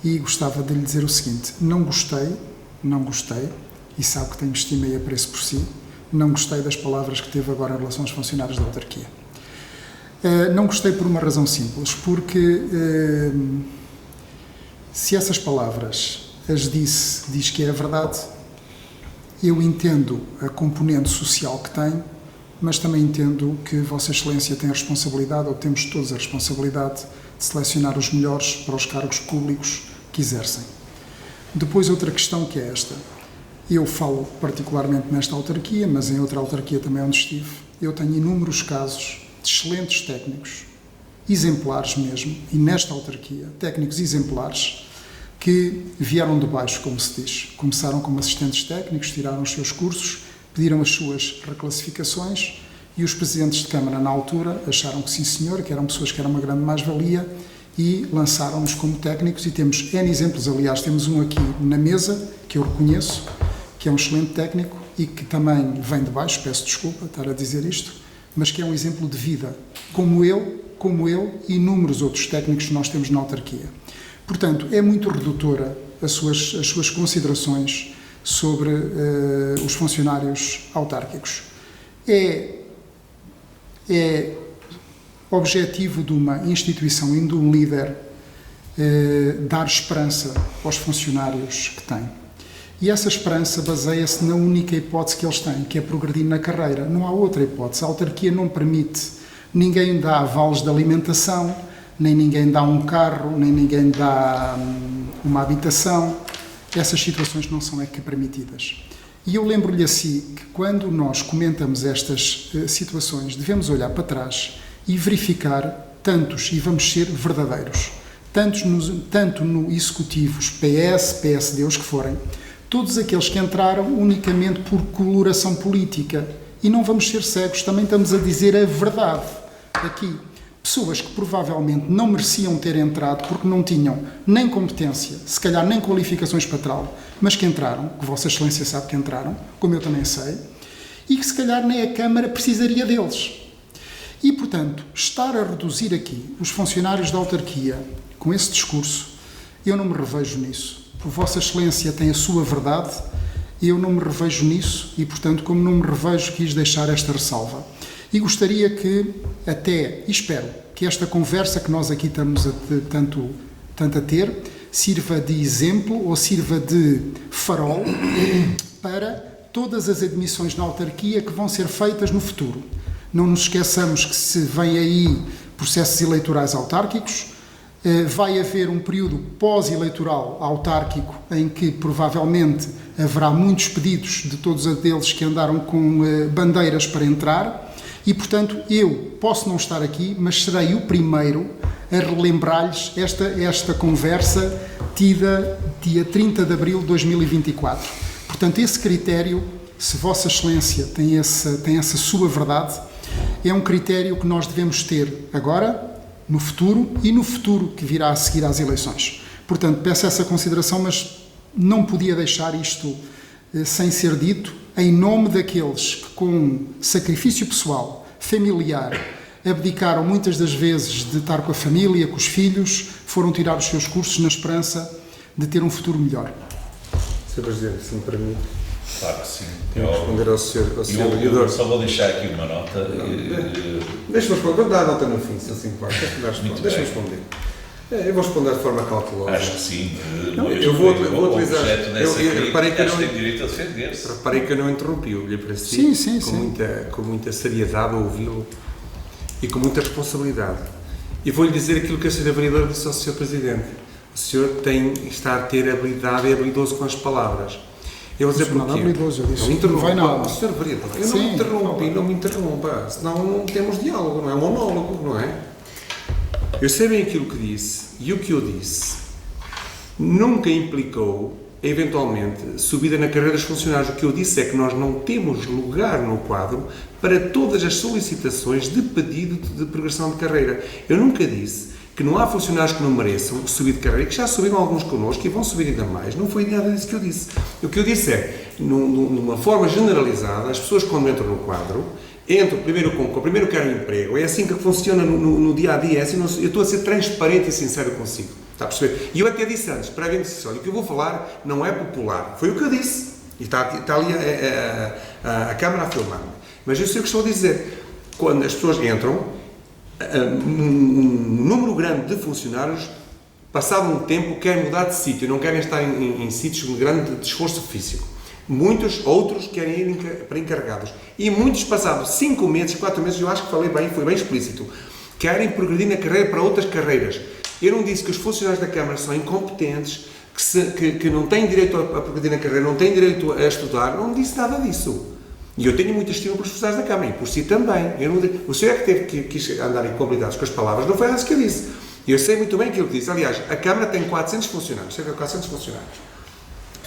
e gostava de lhe dizer o seguinte: não gostei, e sabe que tenho estima e apreço por si, não gostei das palavras que teve agora em relação aos funcionários da autarquia. Não gostei por uma razão simples, porque se essas palavras as diz que é a verdade, eu entendo a componente social que tem, mas também entendo que Vossa Excelência tem a responsabilidade, ou temos todos a responsabilidade, de selecionar os melhores para os cargos públicos que exercem. Depois, outra questão que é esta. Eu falo particularmente nesta autarquia, mas em outra autarquia também onde estive, eu tenho inúmeros casos de excelentes técnicos, exemplares mesmo, e nesta autarquia, técnicos exemplares, que vieram de baixo, como se diz. Começaram como assistentes técnicos, tiraram os seus cursos, pediram as suas reclassificações E os presidentes de Câmara, na altura, acharam que sim, senhor, que eram pessoas que eram uma grande mais-valia e lançaram-nos como técnicos, e temos N exemplos. Aliás, temos um aqui na mesa, que eu reconheço, que é um excelente técnico e que também vem de baixo, peço desculpa estar a dizer isto, mas que é um exemplo de vida, como eu e inúmeros outros técnicos que nós temos na autarquia. Portanto, é muito redutora as suas considerações sobre os funcionários autárquicos. É objetivo de uma instituição e de um líder dar esperança aos funcionários que têm. E essa esperança baseia-se na única hipótese que eles têm, que é progredir na carreira. Não há outra hipótese. A autarquia não permite, ninguém dá avales de alimentação, nem ninguém dá um carro, nem ninguém dá uma habitação. Essas situações não são permitidas. E eu lembro-lhe assim que quando nós comentamos estas situações, devemos olhar para trás e verificar e vamos ser verdadeiros, tanto no executivos, PS, PSD, os que forem, todos aqueles que entraram unicamente por coloração política. E não vamos ser cegos, também estamos a dizer a verdade aqui. Pessoas que provavelmente não mereciam ter entrado porque não tinham nem competência, se calhar nem qualificações para tal, mas que entraram, que Vossa Excelência sabe que entraram, como eu também sei, e que se calhar nem a Câmara precisaria deles. E, portanto, estar a reduzir aqui os funcionários da autarquia com esse discurso, eu não me revejo nisso. Vossa Excelência tem a sua verdade, eu não me revejo nisso e, portanto, como não me revejo, quis deixar esta ressalva. E gostaria que, espero que esta conversa que nós aqui estamos tanto a ter, sirva de exemplo ou sirva de farol para todas as admissões na autarquia que vão ser feitas no futuro. Não nos esqueçamos que se vem aí processos eleitorais autárquicos, vai haver um período pós-eleitoral autárquico em que provavelmente haverá muitos pedidos de todos aqueles que andaram com bandeiras para entrar e, portanto, eu posso não estar aqui, mas serei o primeiro a relembrar-lhes esta conversa tida dia 30 de abril de 2024. Portanto, esse critério, se Vossa Excelência tem essa sua verdade, é um critério que nós devemos ter agora, no futuro e no futuro que virá a seguir às eleições. Portanto, peço essa consideração, mas não podia deixar isto sem ser dito, em nome daqueles que, com sacrifício pessoal, familiar, abdicaram muitas das vezes de estar com a família, com os filhos, foram tirar os seus cursos na esperança de ter um futuro melhor. Sr. Presidente, se me permite. Claro que sim. Responder ao Sr. Vereador. Eu só vou deixar aqui uma nota. Deixa-me responder. Vou dar a nota no fim, se assim pode. Deixa-me responder. Eu vou responder de forma cautelosa. Acho que sim. Eu vou utilizar. Reparei que eu não tem direito a defender-se. Reparei que eu não interrompi. Eu olhei para si sim. Com muita seriedade a ouvi-lo e com muita responsabilidade. E vou-lhe dizer aquilo que a Sra. Vereadora disse ao Sr. Presidente. O senhor está a ter habilidade, é habilidoso com as palavras. Eu vou dizer porquê. Não interrompa. Sr. Vereador, eu não interrompi, não me interrompa, senão não temos diálogo, não é monólogo, não é? Eu sei bem aquilo que disse, e o que eu disse nunca implicou, eventualmente, subida na carreira dos funcionários. O que eu disse é que nós não temos lugar no quadro para todas as solicitações de pedido de progressão de carreira. Eu nunca disse que não há funcionários que não mereçam subir de carreira, que já subiram alguns connosco e vão subir ainda mais. Não foi nada disso que eu disse. O que eu disse é, numa forma generalizada, as pessoas quando entram no quadro, entram primeiro querem emprego. É assim que funciona no dia-a-dia. É assim, eu estou a ser transparente e sincero consigo. Está a perceber? E eu até disse antes, para alguém disse, olha, o que eu vou falar não é popular. Foi o que eu disse. E está ali a câmara a filmar-me. Mas eu sei o que estou a dizer. Quando as pessoas entram, um número grande de funcionários, passado um tempo, querem mudar de sítio, não querem estar em sítios de grande esforço físico. Muitos, outros, querem ir para encarregados. E muitos, passados 5 meses, 4 meses, eu acho que falei bem, foi bem explícito, querem progredir na carreira para outras carreiras. Eu não disse que os funcionários da Câmara são incompetentes, que não têm direito a progredir na carreira, não têm direito a estudar, não disse nada disso. E eu tenho muita estima pelos funcionários da Câmara, e por si também. O senhor é que teve que andar incompetentes com as palavras, não foi isso que eu disse. Eu sei muito bem aquilo que disse. Aliás, a Câmara tem 400 funcionários, cerca de 400 funcionários.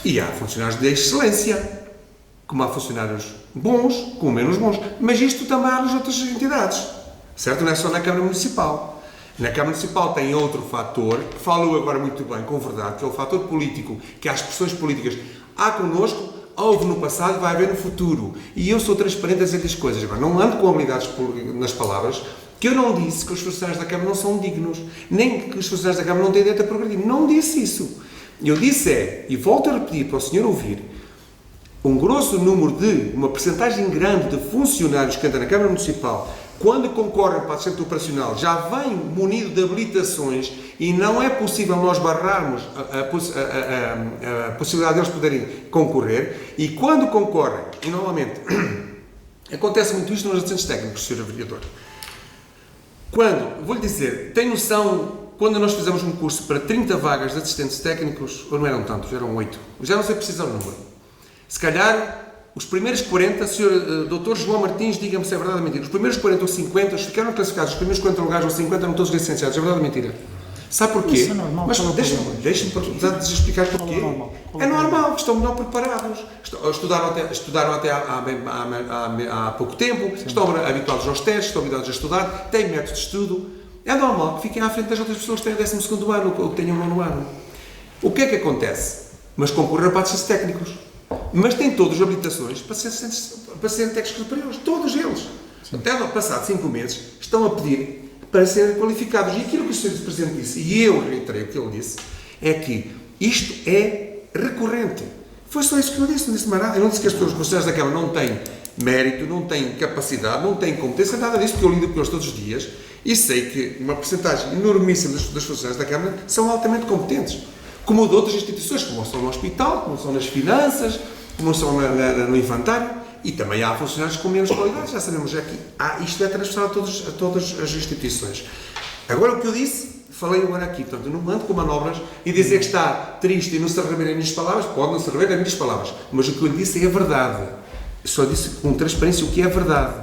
E há funcionários de excelência. como há funcionários bons, como menos bons, mas isto também há nas outras entidades, certo? Não é só na Câmara Municipal. Na Câmara Municipal tem outro fator, que falou agora muito bem, com verdade, que é o fator político, que há as pressões políticas. Há connosco, houve no passado, vai haver no futuro. E eu sou transparente a dizer as coisas. Agora, não ando com habilidades nas palavras, que eu não disse que os funcionários da Câmara não são dignos, nem que os funcionários da Câmara não têm direito a progredir. Não disse isso. Eu disse e volto a repetir para o senhor ouvir, um grosso número uma percentagem grande de funcionários que andam na Câmara Municipal, quando concorrem para a assistente operacional, já vem munido de habilitações e não é possível nós barrarmos a possibilidade deles poderem concorrer, e quando concorrem, e normalmente acontece muito isto nos assistentes técnicos, Sr. Vereador. Vou-lhe dizer, tem noção, quando nós fizemos um curso para 30 vagas de assistentes técnicos, ou não eram tantos, eram 8, já não sei precisar o número, se calhar os primeiros 40, Sr. Dr. João Martins, diga-me se é verdade ou mentira, os primeiros 40 ou 50, ficaram classificados, os primeiros 40 lugares ou 50 eram todos licenciados, é verdade ou mentira? Sabe porquê? Isso é normal. Mas deixe-me explicar porquê. É normal, estão melhor preparados, estudaram até há pouco tempo, estão habituados aos testes, estão habituados a estudar, têm método de estudo. É normal que fiquem à frente das outras pessoas que têm o 12º ano ou que tenham o 9º ano. O que é que acontece? Mas concorreram para assistentes técnicos. Mas têm todas as habilitações para serem técnicos superiores. Todos eles. Até passado 5 meses, estão a pedir para serem qualificados. E aquilo que o Sr. Presidente disse, e eu reiterei o que ele disse, é que isto é recorrente. Foi só isso que eu disse, não disse mais nada. Eu não disse que as pessoas funcionários da Câmara não têm mérito, não têm capacidade, não têm competência, nada disso, porque eu lido com eles todos os dias e sei que uma porcentagem enormíssima dos funcionários da Câmara são altamente competentes. Como de outras instituições, como são no hospital, como são nas finanças, como são no infantário, e também há funcionários com menos qualidade, já sabemos aqui. Isto é transversal a todas as instituições. Agora, o que eu disse, falei agora aqui, portanto, não ando com manobras e dizer que está triste e não se rever as minhas palavras, pode não se rever as minhas palavras, mas o que eu disse é a verdade. Eu só disse com transparência o que é verdade.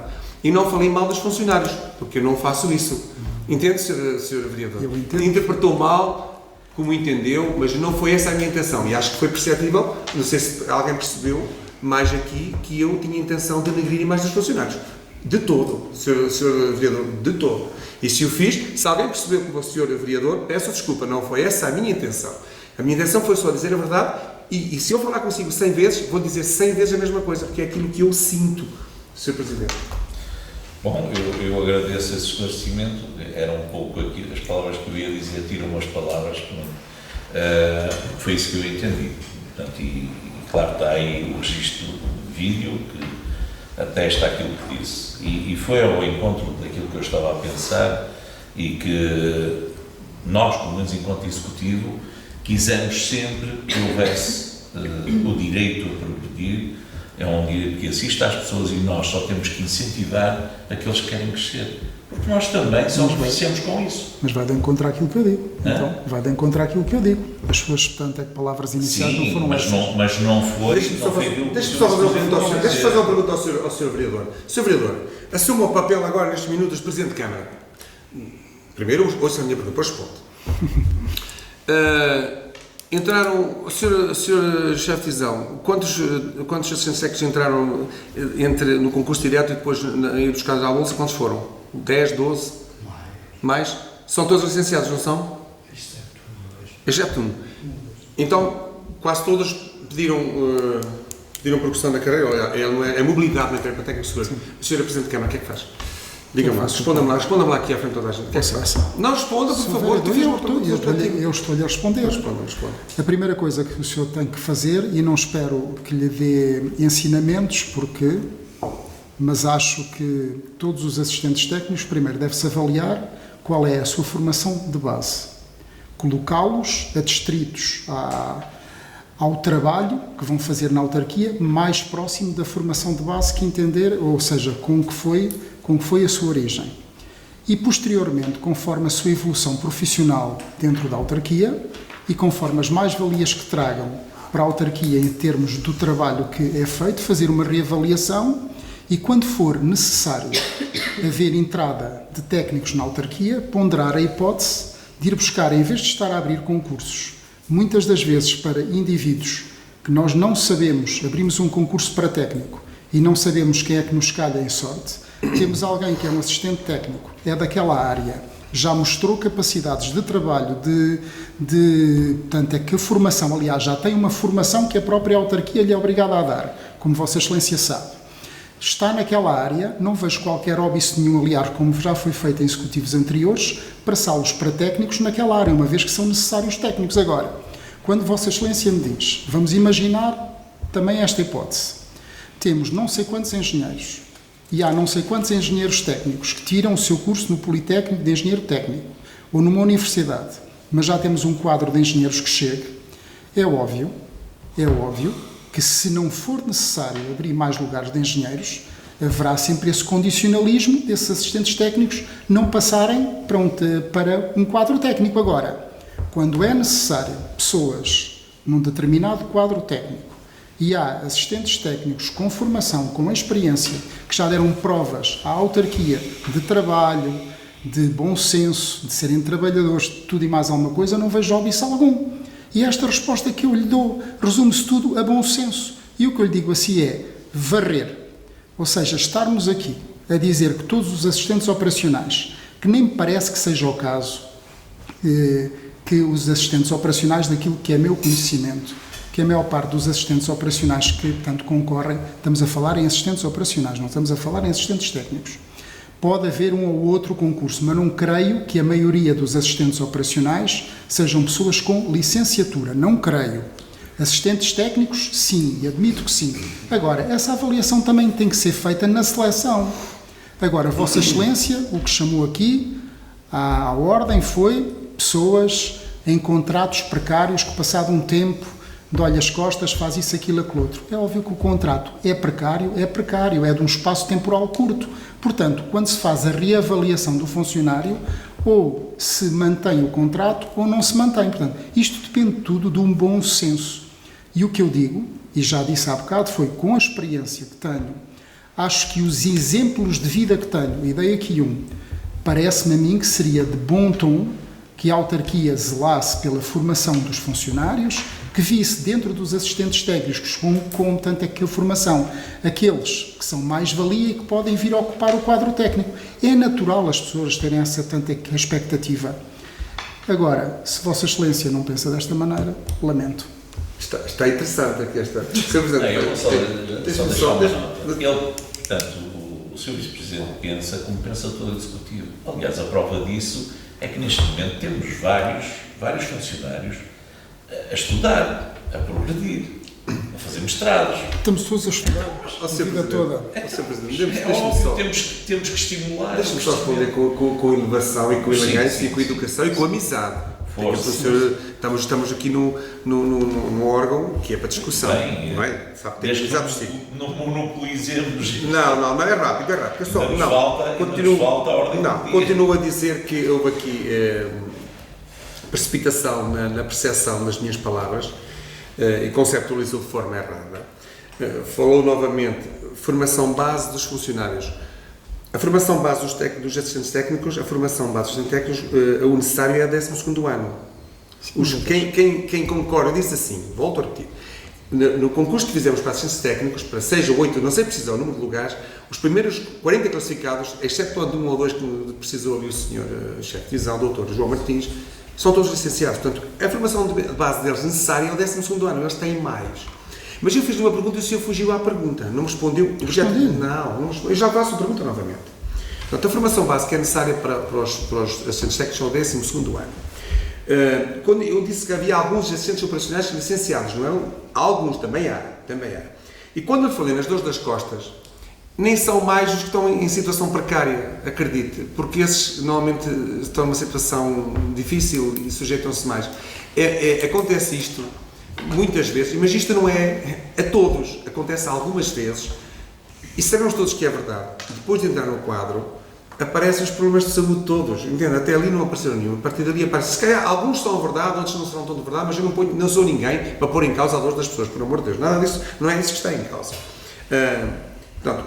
E não falei mal dos funcionários, porque eu não faço isso. Entende, Sr. Vereador? Interpretou mal, como entendeu, mas não foi essa a minha intenção. E acho que foi perceptível, não sei se alguém percebeu, mais aqui, que eu tinha a intenção de denegrir a imagem dos funcionários. De todo, Sr. Vereador, de todo. E se o fiz, se alguém percebeu como o Sr. Vereador, peço desculpa, não foi essa a minha intenção. A minha intenção foi só dizer a verdade, e se eu falar consigo 100 vezes, vou dizer 100 vezes a mesma coisa, porque é aquilo que eu sinto, Sr. Presidente. Bom, eu agradeço esse esclarecimento. Era um pouco aqui as palavras que eu ia dizer, tiram umas palavras, foi isso que eu entendi. Portanto, e claro, está aí o registro de vídeo que atesta aquilo que disse. E foi ao encontro daquilo que eu estava a pensar e que nós, pelo menos enquanto Executivo, quisemos sempre que houvesse o direito a progredir. É um direito que assiste às pessoas e nós só temos que incentivar aqueles que querem crescer. Porque nós também só nos beneficiamos com isso. Mas vai de encontro àquilo que eu digo. Então, vai de encontro àquilo que eu digo. As suas, portanto, palavras iniciais não foram essas. Mas não foi... Deixe-me só fazer uma pergunta ao Sr. Vereador. Sr. Vereador, assuma o papel agora, nestes minutos, de Presidente de Câmara. Primeiro, ouça a minha pergunta, depois responde. Entraram, o Sr. Chefe de Divisão, quantos assistentes técnicos entraram no concurso direto e depois ir buscar à bolsa, quantos foram? 10, 12? Mais? São todos licenciados, não são? Exceto um. Então, quase todos pediram progressão na carreira, é mobilidade na carreira para técnico de segurança. O Sr. Presidente de Câmara, o que é que faz? Diga-me lá, responda-me lá aqui à frente de toda a gente. Não responda, por favor. Eu estou-lhe a responder. Responda. A primeira coisa que o senhor tem que fazer, e não espero que lhe dê ensinamentos, mas acho que todos os assistentes técnicos, primeiro deve-se avaliar qual é a sua formação de base. Colocá-los adstritos ao trabalho que vão fazer na autarquia, mais próximo da formação de base que entender, ou seja, com o que foi a sua origem. E, posteriormente, conforme a sua evolução profissional dentro da autarquia e conforme as mais-valias que tragam para a autarquia em termos do trabalho que é feito, fazer uma reavaliação e, quando for necessário haver entrada de técnicos na autarquia, ponderar a hipótese de ir buscar, em vez de estar a abrir concursos, muitas das vezes para indivíduos que nós não sabemos, abrimos um concurso para técnico e não sabemos quem é que nos calha em sorte, temos alguém que é um assistente técnico, é daquela área, já mostrou capacidades de trabalho, portanto, é que a formação, aliás, já tem uma formação que a própria autarquia lhe é obrigada a dar, como Vossa Excelência sabe. Está naquela área, não vejo qualquer óbice nenhum, aliás, como já foi feito em executivos anteriores, passá-los para técnicos naquela área, uma vez que são necessários técnicos. Agora, quando Vossa Excelência me diz, vamos imaginar também esta hipótese, temos não sei quantos engenheiros, e há não sei quantos engenheiros técnicos que tiram o seu curso no Politécnico de Engenheiro Técnico, ou numa universidade, mas já temos um quadro de engenheiros que chega, é óbvio que se não for necessário abrir mais lugares de engenheiros, haverá sempre esse condicionalismo desses assistentes técnicos não passarem para um quadro técnico. Agora, quando é necessário pessoas num determinado quadro técnico e há assistentes técnicos com formação, com experiência, que já deram provas à autarquia de trabalho, de bom senso, de serem trabalhadores, de tudo e mais alguma coisa, não vejo óbice algum. E esta resposta que eu lhe dou resume-se tudo a bom senso. E o que eu lhe digo assim é varrer. Ou seja, estarmos aqui a dizer que todos os assistentes operacionais, que nem me parece que seja o caso, que os assistentes operacionais, daquilo que é meu conhecimento, que a maior parte dos assistentes operacionais que, portanto, concorrem, estamos a falar em assistentes operacionais, não estamos a falar em assistentes técnicos. Pode haver um ou outro concurso, mas não creio que a maioria dos assistentes operacionais sejam pessoas com licenciatura. Não creio. Assistentes técnicos, sim, e admito que sim. Agora, essa avaliação também tem que ser feita na seleção. Agora, Vossa Excelência, o que chamou aqui à ordem foi pessoas em contratos precários que, passado um tempo, dói as costas, faz isso, aquilo, aquilo outro. É óbvio que o contrato é precário, é de um espaço temporal curto. Portanto, quando se faz a reavaliação do funcionário, ou se mantém o contrato ou não se mantém. Portanto, isto depende tudo de um bom senso. E o que eu digo, e já disse há bocado, foi com a experiência que tenho, acho que os exemplos de vida que tenho, e dei aqui parece-me a mim que seria de bom tom que a autarquia zelasse pela formação dos funcionários, que visse dentro dos assistentes técnicos com tanta que a formação, aqueles que são mais-valia e que podem vir a ocupar o quadro técnico. É natural as pessoas terem essa tanta expectativa. Agora, se Vossa Excelência não pensa desta maneira, lamento. Está interessante aqui esta... Eu só deixar uma nota. Ele, portanto, o Sr. Vice-Presidente pensa como pensa todo o Executivo. Aliás, a prova disso é que neste momento temos vários funcionários a estudar, a progredir, a fazer mestrados. Estamos todos a estudar a vida toda. Temos que estimular. Deixa-me só responder com inovação e com elegância e com educação e com amizade. Estamos aqui num órgão que é para discussão. Bem, não é? Sabe, desde que não monopolizemos. Não, é rápido. Continuo a dizer que houve aqui precipitação na percepção das minhas palavras e conceptualizou de forma errada. Falou novamente formação base dos funcionários. A formação base dos assistentes técnicos, a formação base dos assistentes técnicos, o necessário é a 12º ano. Quem concorda, disse assim, volto a repetir, no concurso que fizemos para assistentes técnicos, para 6 ou 8, não sei precisar o número de lugares, os primeiros 40 classificados, exceto de um ou dois que precisou ali o senhor chefe de divisão, o doutor João Martins, são todos licenciados. Portanto, a formação de base deles necessária é o 12º ano, eles têm mais. Mas eu fiz uma pergunta e o senhor fugiu à pergunta, não me respondeu. Eu já faço a pergunta novamente. Portanto, a formação básica é necessária para os assistentes técnicos ao 12º ano. Quando eu disse que havia alguns assistentes operacionais licenciados, não é? Alguns também há. E quando eu falei nas dores das costas, nem são mais os que estão em situação precária, acredite, porque esses normalmente estão numa situação difícil e sujeitam-se mais. Acontece isto muitas vezes, mas isto não é a todos, acontece algumas vezes, e sabemos todos que é verdade. Depois de entrar no quadro, aparecem os problemas de saúde todos, entende? Até ali não apareceram nenhum, a partir dali aparece. Se calhar alguns são verdade, outros não serão tão de verdade, mas eu não sou ninguém para pôr em causa a dor das pessoas, por amor de Deus, nada disso, não é isso que está em causa. Portanto,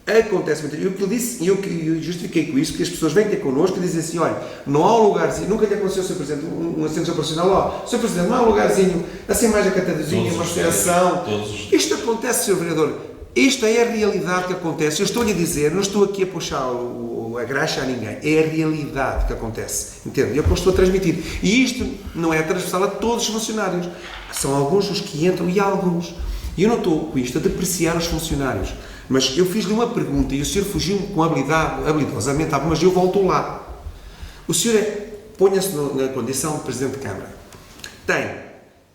Acontece muito. E o que eu disse, e eu que justifiquei com isso, porque as pessoas vêm ter connosco e dizem assim, olha, não há um lugarzinho, nunca lhe aconteceu, Sr. Presidente, um assistente operacional, Sr. Presidente, não há um lugarzinho, assim mais acatadozinho, uma recepção. Isto acontece, Sr. Vereador, isto é a realidade que acontece. Eu estou-lhe a dizer, não estou aqui a puxar a graxa a ninguém, é a realidade que acontece, entende? É o que eu estou a transmitir. E isto não é transversal a todos os funcionários, são alguns os que entram e alguns. E eu não estou com isto a depreciar os funcionários. Mas eu fiz-lhe uma pergunta e o senhor fugiu com habilidosamente, mas eu volto lá. O senhor ponha-se na condição de Presidente de Câmara.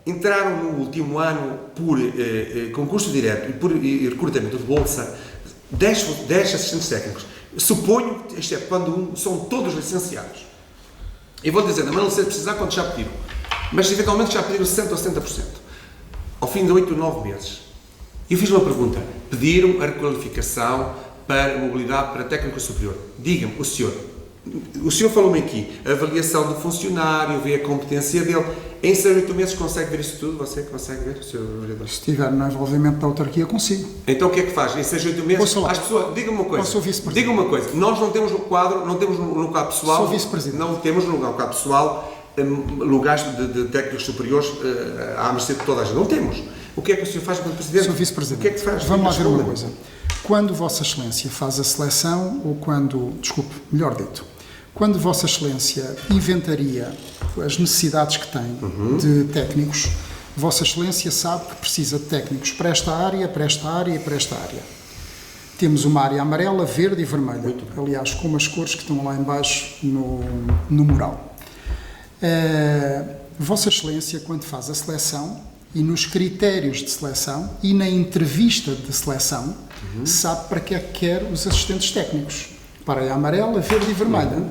Entraram no último ano por concurso direto e por recrutamento de bolsa 10 assistentes técnicos. Suponho, exceto quando são todos licenciados. E vou dizer, mas não sei precisar quantos já pediram. Mas eventualmente já pediram 60% ou 70%. Ao fim de 8 ou 9 meses. Eu fiz uma pergunta. Pediram a requalificação para mobilidade para técnico superior. Diga-me, o senhor falou-me aqui, a avaliação do funcionário, ver a competência dele. Em 6 ou 8 meses consegue ver isso tudo? Você consegue ver, Sr. Vereador? Se estiver no envolvimento da autarquia, consigo. Então o que é que faz? Em 6 ou 8 meses, as pessoas... Diga-me uma coisa. Diga-me uma coisa. Nós não temos no quadro, não temos no local pessoal... Sou vice-presidente. Não temos no local pessoal lugares de técnicos superiores à mercê de toda a gente. Não temos. O que é que o senhor faz como Presidente? Sou Vice-Presidente. O que é que faz? Vamos lá ver uma coisa. Quando Vossa Excelência faz a seleção, ou quando, melhor dito, quando Vossa Excelência inventaria as necessidades que tem de técnicos, Vossa Excelência sabe que precisa de técnicos para esta área, para esta área e para esta área. Temos uma área amarela, verde e vermelha. Aliás, como as cores que estão lá em baixo no mural. Vossa Excelência, quando faz a seleção, e nos critérios de seleção e na entrevista de seleção, sabe para que é que quer os assistentes técnicos. Para a amarela, verde e vermelha.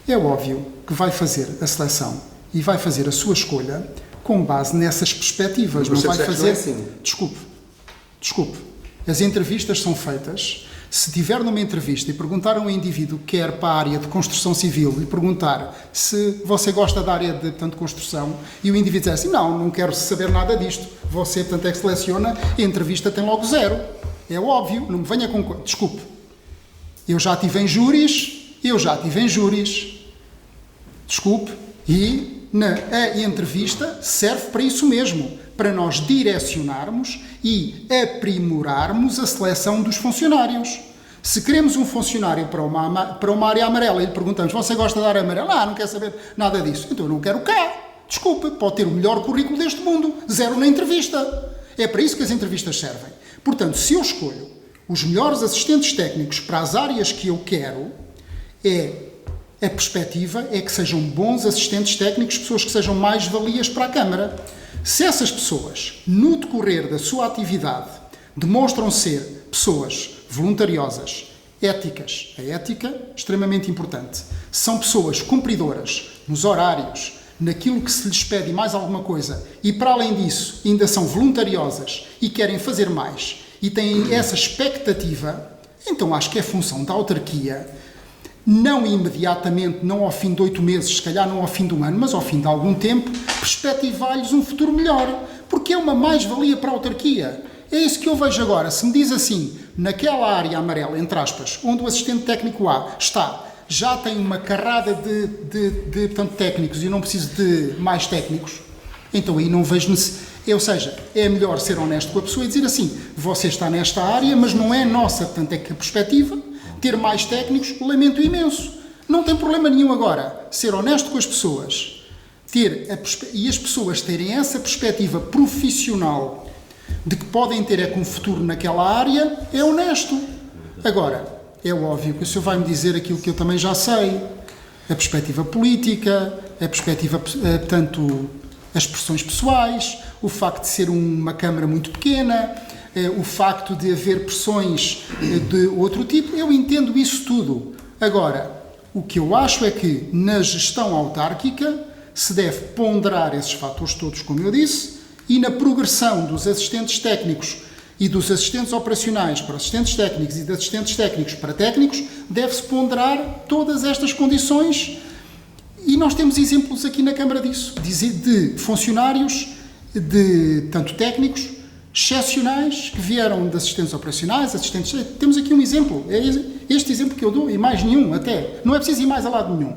É óbvio que vai fazer a seleção e vai fazer a sua escolha com base nessas perspectivas. Não vai fazer... Não é assim. Desculpe. As entrevistas são feitas. Se tiver numa entrevista e perguntar a um indivíduo que quer para a área de construção civil e perguntar se você gosta da área de construção e o indivíduo diz assim, não quero saber nada disto, você, portanto, é que seleciona, a entrevista tem logo 0. É óbvio, não me venha com... Desculpe, eu já estive em júris, desculpe, e a entrevista serve para isso mesmo, para nós direcionarmos e aprimorarmos a seleção dos funcionários. Se queremos um funcionário para uma área amarela e lhe perguntamos, você gosta da área amarela? Não quer saber nada disso. Então eu não quero cá. Desculpe, pode ter o melhor currículo deste mundo. 0 na entrevista. É para isso que as entrevistas servem. Portanto, se eu escolho os melhores assistentes técnicos para as áreas que eu quero, a perspectiva é que sejam bons assistentes técnicos, pessoas que sejam mais-valias para a Câmara. Se essas pessoas, no decorrer da sua atividade, demonstram ser pessoas voluntariosas, éticas, a ética, extremamente importante, são pessoas cumpridoras nos horários, naquilo que se lhes pede e mais alguma coisa, e para além disso ainda são voluntariosas e querem fazer mais, e têm essa expectativa, então acho que é função da autarquia, não imediatamente, não ao fim de 8 meses, se calhar não ao fim de um ano, mas ao fim de algum tempo, perspectivar-lhes um futuro melhor, porque é uma mais-valia para a autarquia. É isso que eu vejo agora. Se me diz assim, naquela área amarela, entre aspas, onde o assistente técnico A está, já tem uma carrada de técnicos e não preciso de mais técnicos, então aí não vejo necessidade. Ou seja, é melhor ser honesto com a pessoa e dizer assim, você está nesta área, mas não é nossa, portanto é que a perspectiva, ter mais técnicos, lamento imenso. Não tem problema nenhum agora, ser honesto com as pessoas, e as pessoas terem essa perspectiva profissional de que podem ter um futuro naquela área, é honesto. Agora, é óbvio que o senhor vai-me dizer aquilo que eu também já sei, a perspectiva política, a perspectiva, portanto, as pressões pessoais, o facto de ser uma Câmara muito pequena, o facto de haver pressões de outro tipo, eu entendo isso tudo. Agora, o que eu acho é que na gestão autárquica se deve ponderar esses fatores todos, como eu disse, e na progressão dos assistentes técnicos e dos assistentes operacionais para assistentes técnicos e de assistentes técnicos para técnicos, deve-se ponderar todas estas condições e nós temos exemplos aqui na Câmara disso, de funcionários, tanto técnicos, excepcionais que vieram de assistentes operacionais, assistentes... Temos aqui um exemplo, é este exemplo que eu dou, e mais nenhum até. Não é preciso ir mais a lado nenhum.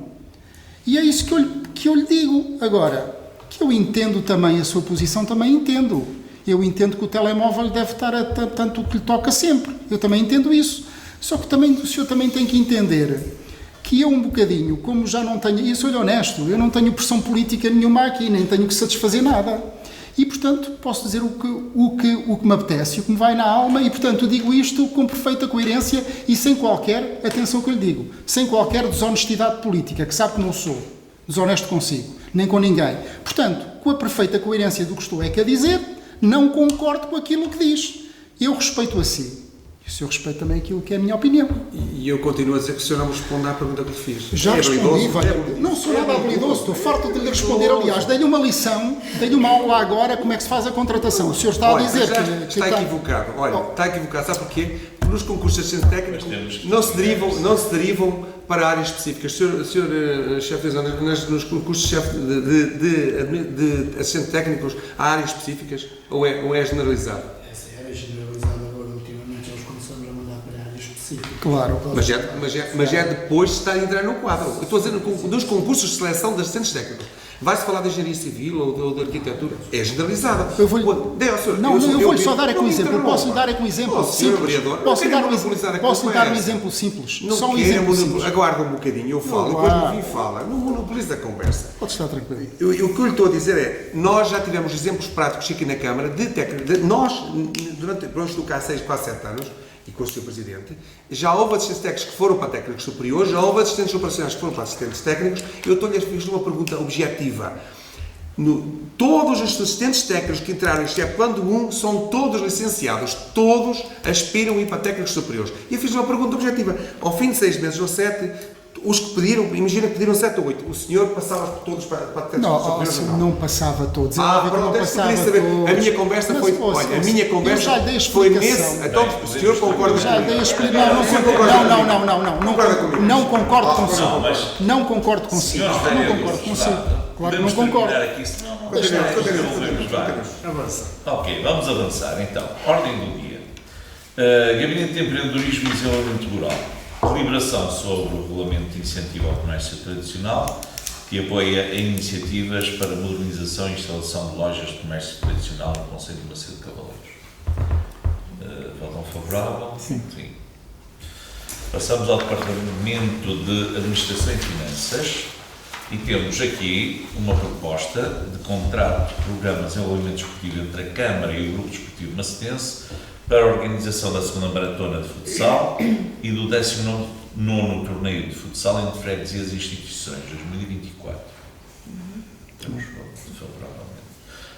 E é isso que eu lhe digo. Agora, que eu entendo também a sua posição, também entendo. Eu entendo que o telemóvel deve estar tanto que lhe toca sempre. Eu também entendo isso. Só que também, o senhor também tem que entender que eu um bocadinho, como já não tenho... E sou-lhe honesto, eu não tenho pressão política nenhuma aqui, nem tenho que satisfazer nada. E, portanto, posso dizer o que me apetece, o que me vai na alma, e, portanto, digo isto com perfeita coerência e sem qualquer, atenção que eu lhe digo, sem qualquer desonestidade política, que sabe que não sou desonesto consigo, nem com ninguém. Portanto, com a perfeita coerência do que estou a dizer, não concordo com aquilo que diz. Eu respeito a si. E o senhor respeita também aquilo que é a minha opinião. E eu continuo a dizer que o senhor não me responde à pergunta que lhe fiz. Já respondi, não sou nada habilidoso, estou farto de lhe responder. Aliás, dei-lhe uma lição, dei-lhe uma aula agora como é que se faz a contratação. O senhor está a dizer que está equivocado. Olha, está equivocado. Sabe porquê? Porque nos concursos de assistente técnico não se derivam para áreas específicas. O senhor chefe de zona, nos concursos de chefe de assistente técnicos há áreas específicas ou é generalizado? Essa era generalizada agora, ultimamente eles começaram a mandar para áreas específicas. Claro. Mas é depois de estar a entrar no quadro. Eu estou a dizer, dos concursos de seleção de assistentes técnicos. Vai-se falar de engenharia civil ou de arquitetura? É generalizada. Eu vou-lhe só dar aqui um exemplo. Eu posso lhe dar aqui um exemplo simples. Posso lhe dar um exemplo simples. Só um exemplo simples. Aguarda um bocadinho, eu falo, depois no fim fala. Não monopolize a conversa. Pode estar tranquilo. O que eu lhe estou a dizer é, nós já tivemos exemplos práticos aqui na Câmara de técnicos. Nós, durante o cá 6, quase 7 anos, e com o Sr. Presidente, já houve assistentes técnicos que foram para técnicos superiores, já houve assistentes operacionais que foram para assistentes técnicos. Eu estou-lhe a fazer uma pergunta objetiva. Todos os assistentes técnicos que entraram, exceptuando um, são todos licenciados. Todos aspiram a ir para técnicos superiores. E eu fiz uma pergunta objetiva. Ao fim de 6 meses ou 7, os que pediram, imagina que pediram 7 ou 8, o senhor passava todos para técnicos superiores? Não passava todos. Pronto, não passava saber. Todos. A minha conversa foi... Olha, a minha conversa foi nesse... Então, o senhor concorda já comigo? dei a explicação. Não concordo consigo. Não concordo consigo. Claro que não concordo. Ok, vamos avançar então. Ordem do dia. Gabinete de Empreendedorismo e Desenvolvimento Rural. Deliberação sobre o Regulamento de Incentivo ao Comércio Tradicional, que apoia iniciativas para modernização e instalação de lojas de comércio tradicional no Concelho de Macedo de Cavaleiros. Votam favorável? Sim. Passamos ao Departamento de Administração e Finanças e temos aqui uma proposta de contrato de programa de desenvolvimento desportivo entre a Câmara e o Grupo Desportivo Macedense para a organização da segunda maratona de futsal e do 19º torneio de futsal entre freguesias e instituições, 2024. Temos favoravelmente.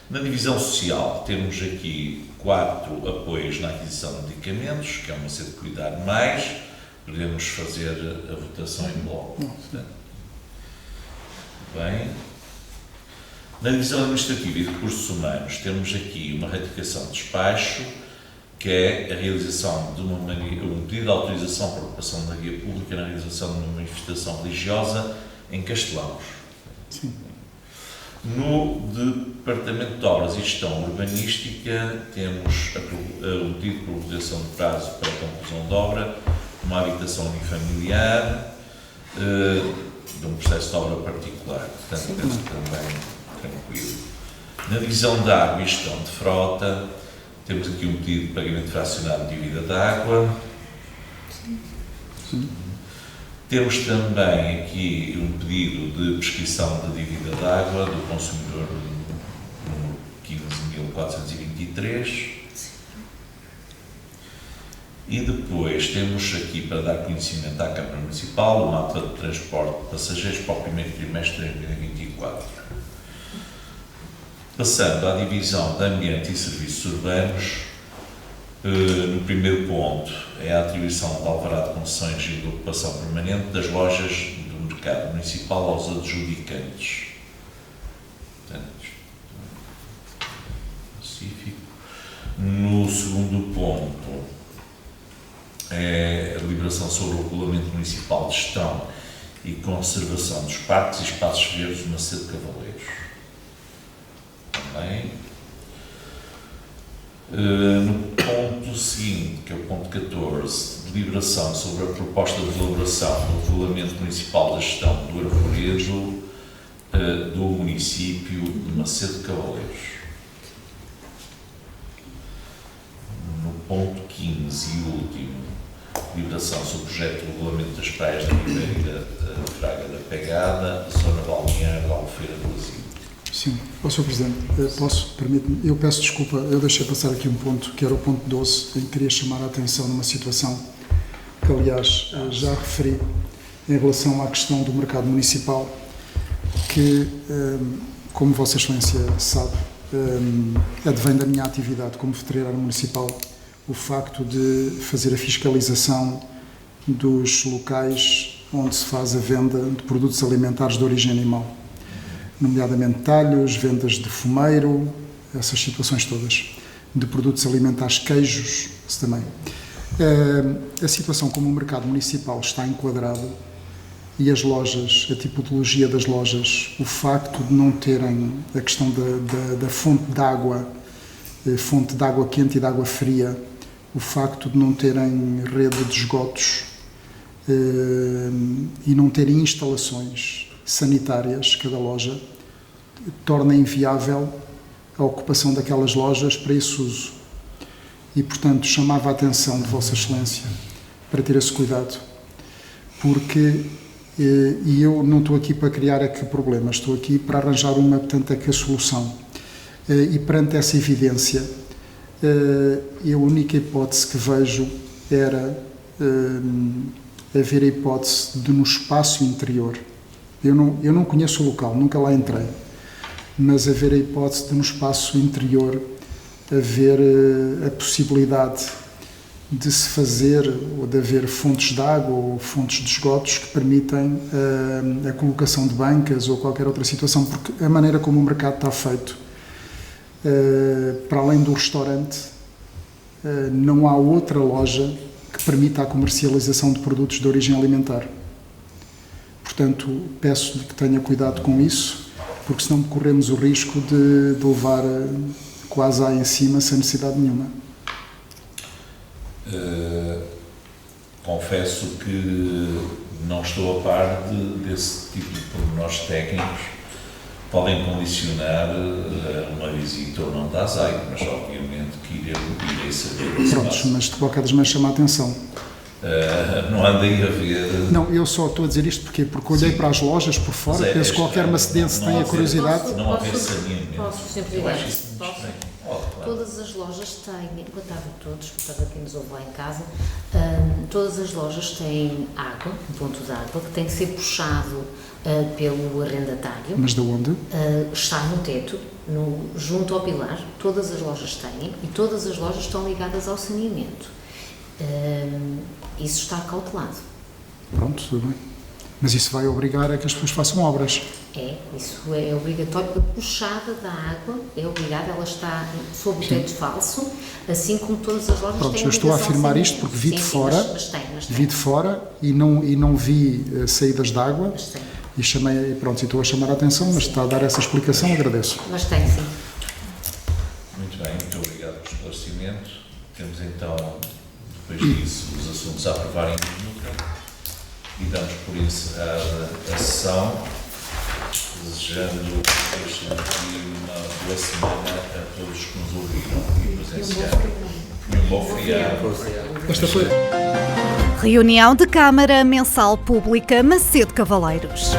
Na divisão social, temos aqui 4 apoios na aquisição de medicamentos, que é uma sede de cuidar mais, podemos fazer a votação em bloco. Bem. Na divisão administrativa e de recursos humanos, temos aqui uma ratificação de despacho, que é a realização de um pedido de autorização para ocupação da via pública na realização de uma manifestação religiosa em Castelãos. Sim. No Departamento de Obras e Gestão Urbanística, temos o pedido de prorrogação de prazo para a conclusão de obra, uma habitação unifamiliar, de um processo de obra particular, portanto, penso também tranquilo. Na divisão de água e gestão de frota, temos aqui um pedido de pagamento fracionado de dívida de água. Sim. Temos também aqui um pedido de prescrição da dívida de água do consumidor número 15.423. E depois temos aqui para dar conhecimento à Câmara Municipal o mapa de transporte de passageiros para o primeiro trimestre de 2024. Passando à divisão de Ambiente e Serviços Urbanos, no primeiro ponto é a atribuição de alvará de concessões e de ocupação permanente das lojas do mercado municipal aos adjudicantes. Portanto, pacífico. No segundo ponto é a deliberação sobre o Regulamento Municipal de Gestão e Conservação dos Parques e Espaços Verdes de Macedo de Cavaleiros. Também. No ponto seguinte, que é o ponto 14, deliberação sobre a proposta de elaboração do Regulamento Municipal da Gestão do Arvoredo do município de Macedo de Cavaleiros. No ponto 15 e último, deliberação sobre o projeto de regulamento das praias da Ribeira Fraga da Pegada, zona balnear da Albufeira do Brasil. Sim, Sr. Presidente, permite-me, eu peço desculpa, eu deixei passar aqui um ponto, que era o ponto 12, em que queria chamar a atenção numa situação que, aliás, já referi em relação à questão do mercado municipal, que, como Vossa Excelência sabe, advém da minha atividade como veterinário municipal, o facto de fazer a fiscalização dos locais onde se faz a venda de produtos alimentares de origem animal, nomeadamente talhos, vendas de fumeiro, essas situações todas, de produtos alimentares, queijos, isso também. A situação como o mercado municipal está enquadrado e as lojas, a tipologia das lojas, o facto de não terem a questão da fonte de água quente e de água fria, o facto de não terem rede de esgotos e não terem instalações sanitárias, cada loja, torna inviável a ocupação daquelas lojas para esse uso. E, portanto, chamava a atenção de Vossa Excelência para ter esse cuidado, porque, e eu não estou aqui para criar aqui problemas, estou aqui para arranjar a solução. E perante essa evidência, a única hipótese que vejo era haver a hipótese de, no espaço interior, eu não conheço o local, nunca lá entrei, mas haver a hipótese de, no espaço interior, haver a possibilidade de se fazer, ou de haver fontes de água ou fontes de esgotos que permitem a colocação de bancas ou qualquer outra situação, porque a maneira como o mercado está feito, para além do restaurante, não há outra loja que permita a comercialização de produtos de origem alimentar. Portanto, peço-lhe que tenha cuidado com isso, porque senão corremos o risco de levar quase em cima sem necessidade nenhuma. Confesso que não estou a par desse tipo de pormenores técnicos. Podem condicionar uma visita ou não da ASAI, mas obviamente que irei saber. Prontos, mas de qualquer das maneiras chama a atenção. Não andei a ver. Não, eu só estou a dizer isto porque olhei para as lojas por fora, penso que qualquer macedense tenha curiosidade. Não haver saneamento. Posso, Sr. Eu acho isso Presidente? muito Posso? estranho. Claro. Todas as lojas têm, boa tarde a todos, boa tarde a quem nos ouve lá em casa, todas as lojas têm água, um ponto de água, que tem que ser puxado pelo arrendatário. Mas de onde? Está no teto, junto ao pilar, todas as lojas têm e todas as lojas estão ligadas ao saneamento. Isso está cautelado. Pronto, tudo bem. Mas isso vai obrigar a que as pessoas façam obras. Isso é obrigatório. A puxada da água é obrigada, ela está sob o teto falso, assim como todas as lojas Pronto, têm. eu estou a afirmar isto porque vi de fora, vi de fora e não vi saídas de água e chamei, pronto, e estou a chamar a atenção, mas está a dar essa explicação, agradeço. Mas tem, sim. Muito bem, muito obrigado pelo esclarecimento. Temos então, depois disso, os assuntos a aprovar em minuto e damos por encerrada a sessão, desejando uma boa semana a todos que nos ouviram e presenciaram. E um bom feriado. Esta foi. Reunião de Câmara Mensal Pública Macedo Cavaleiros.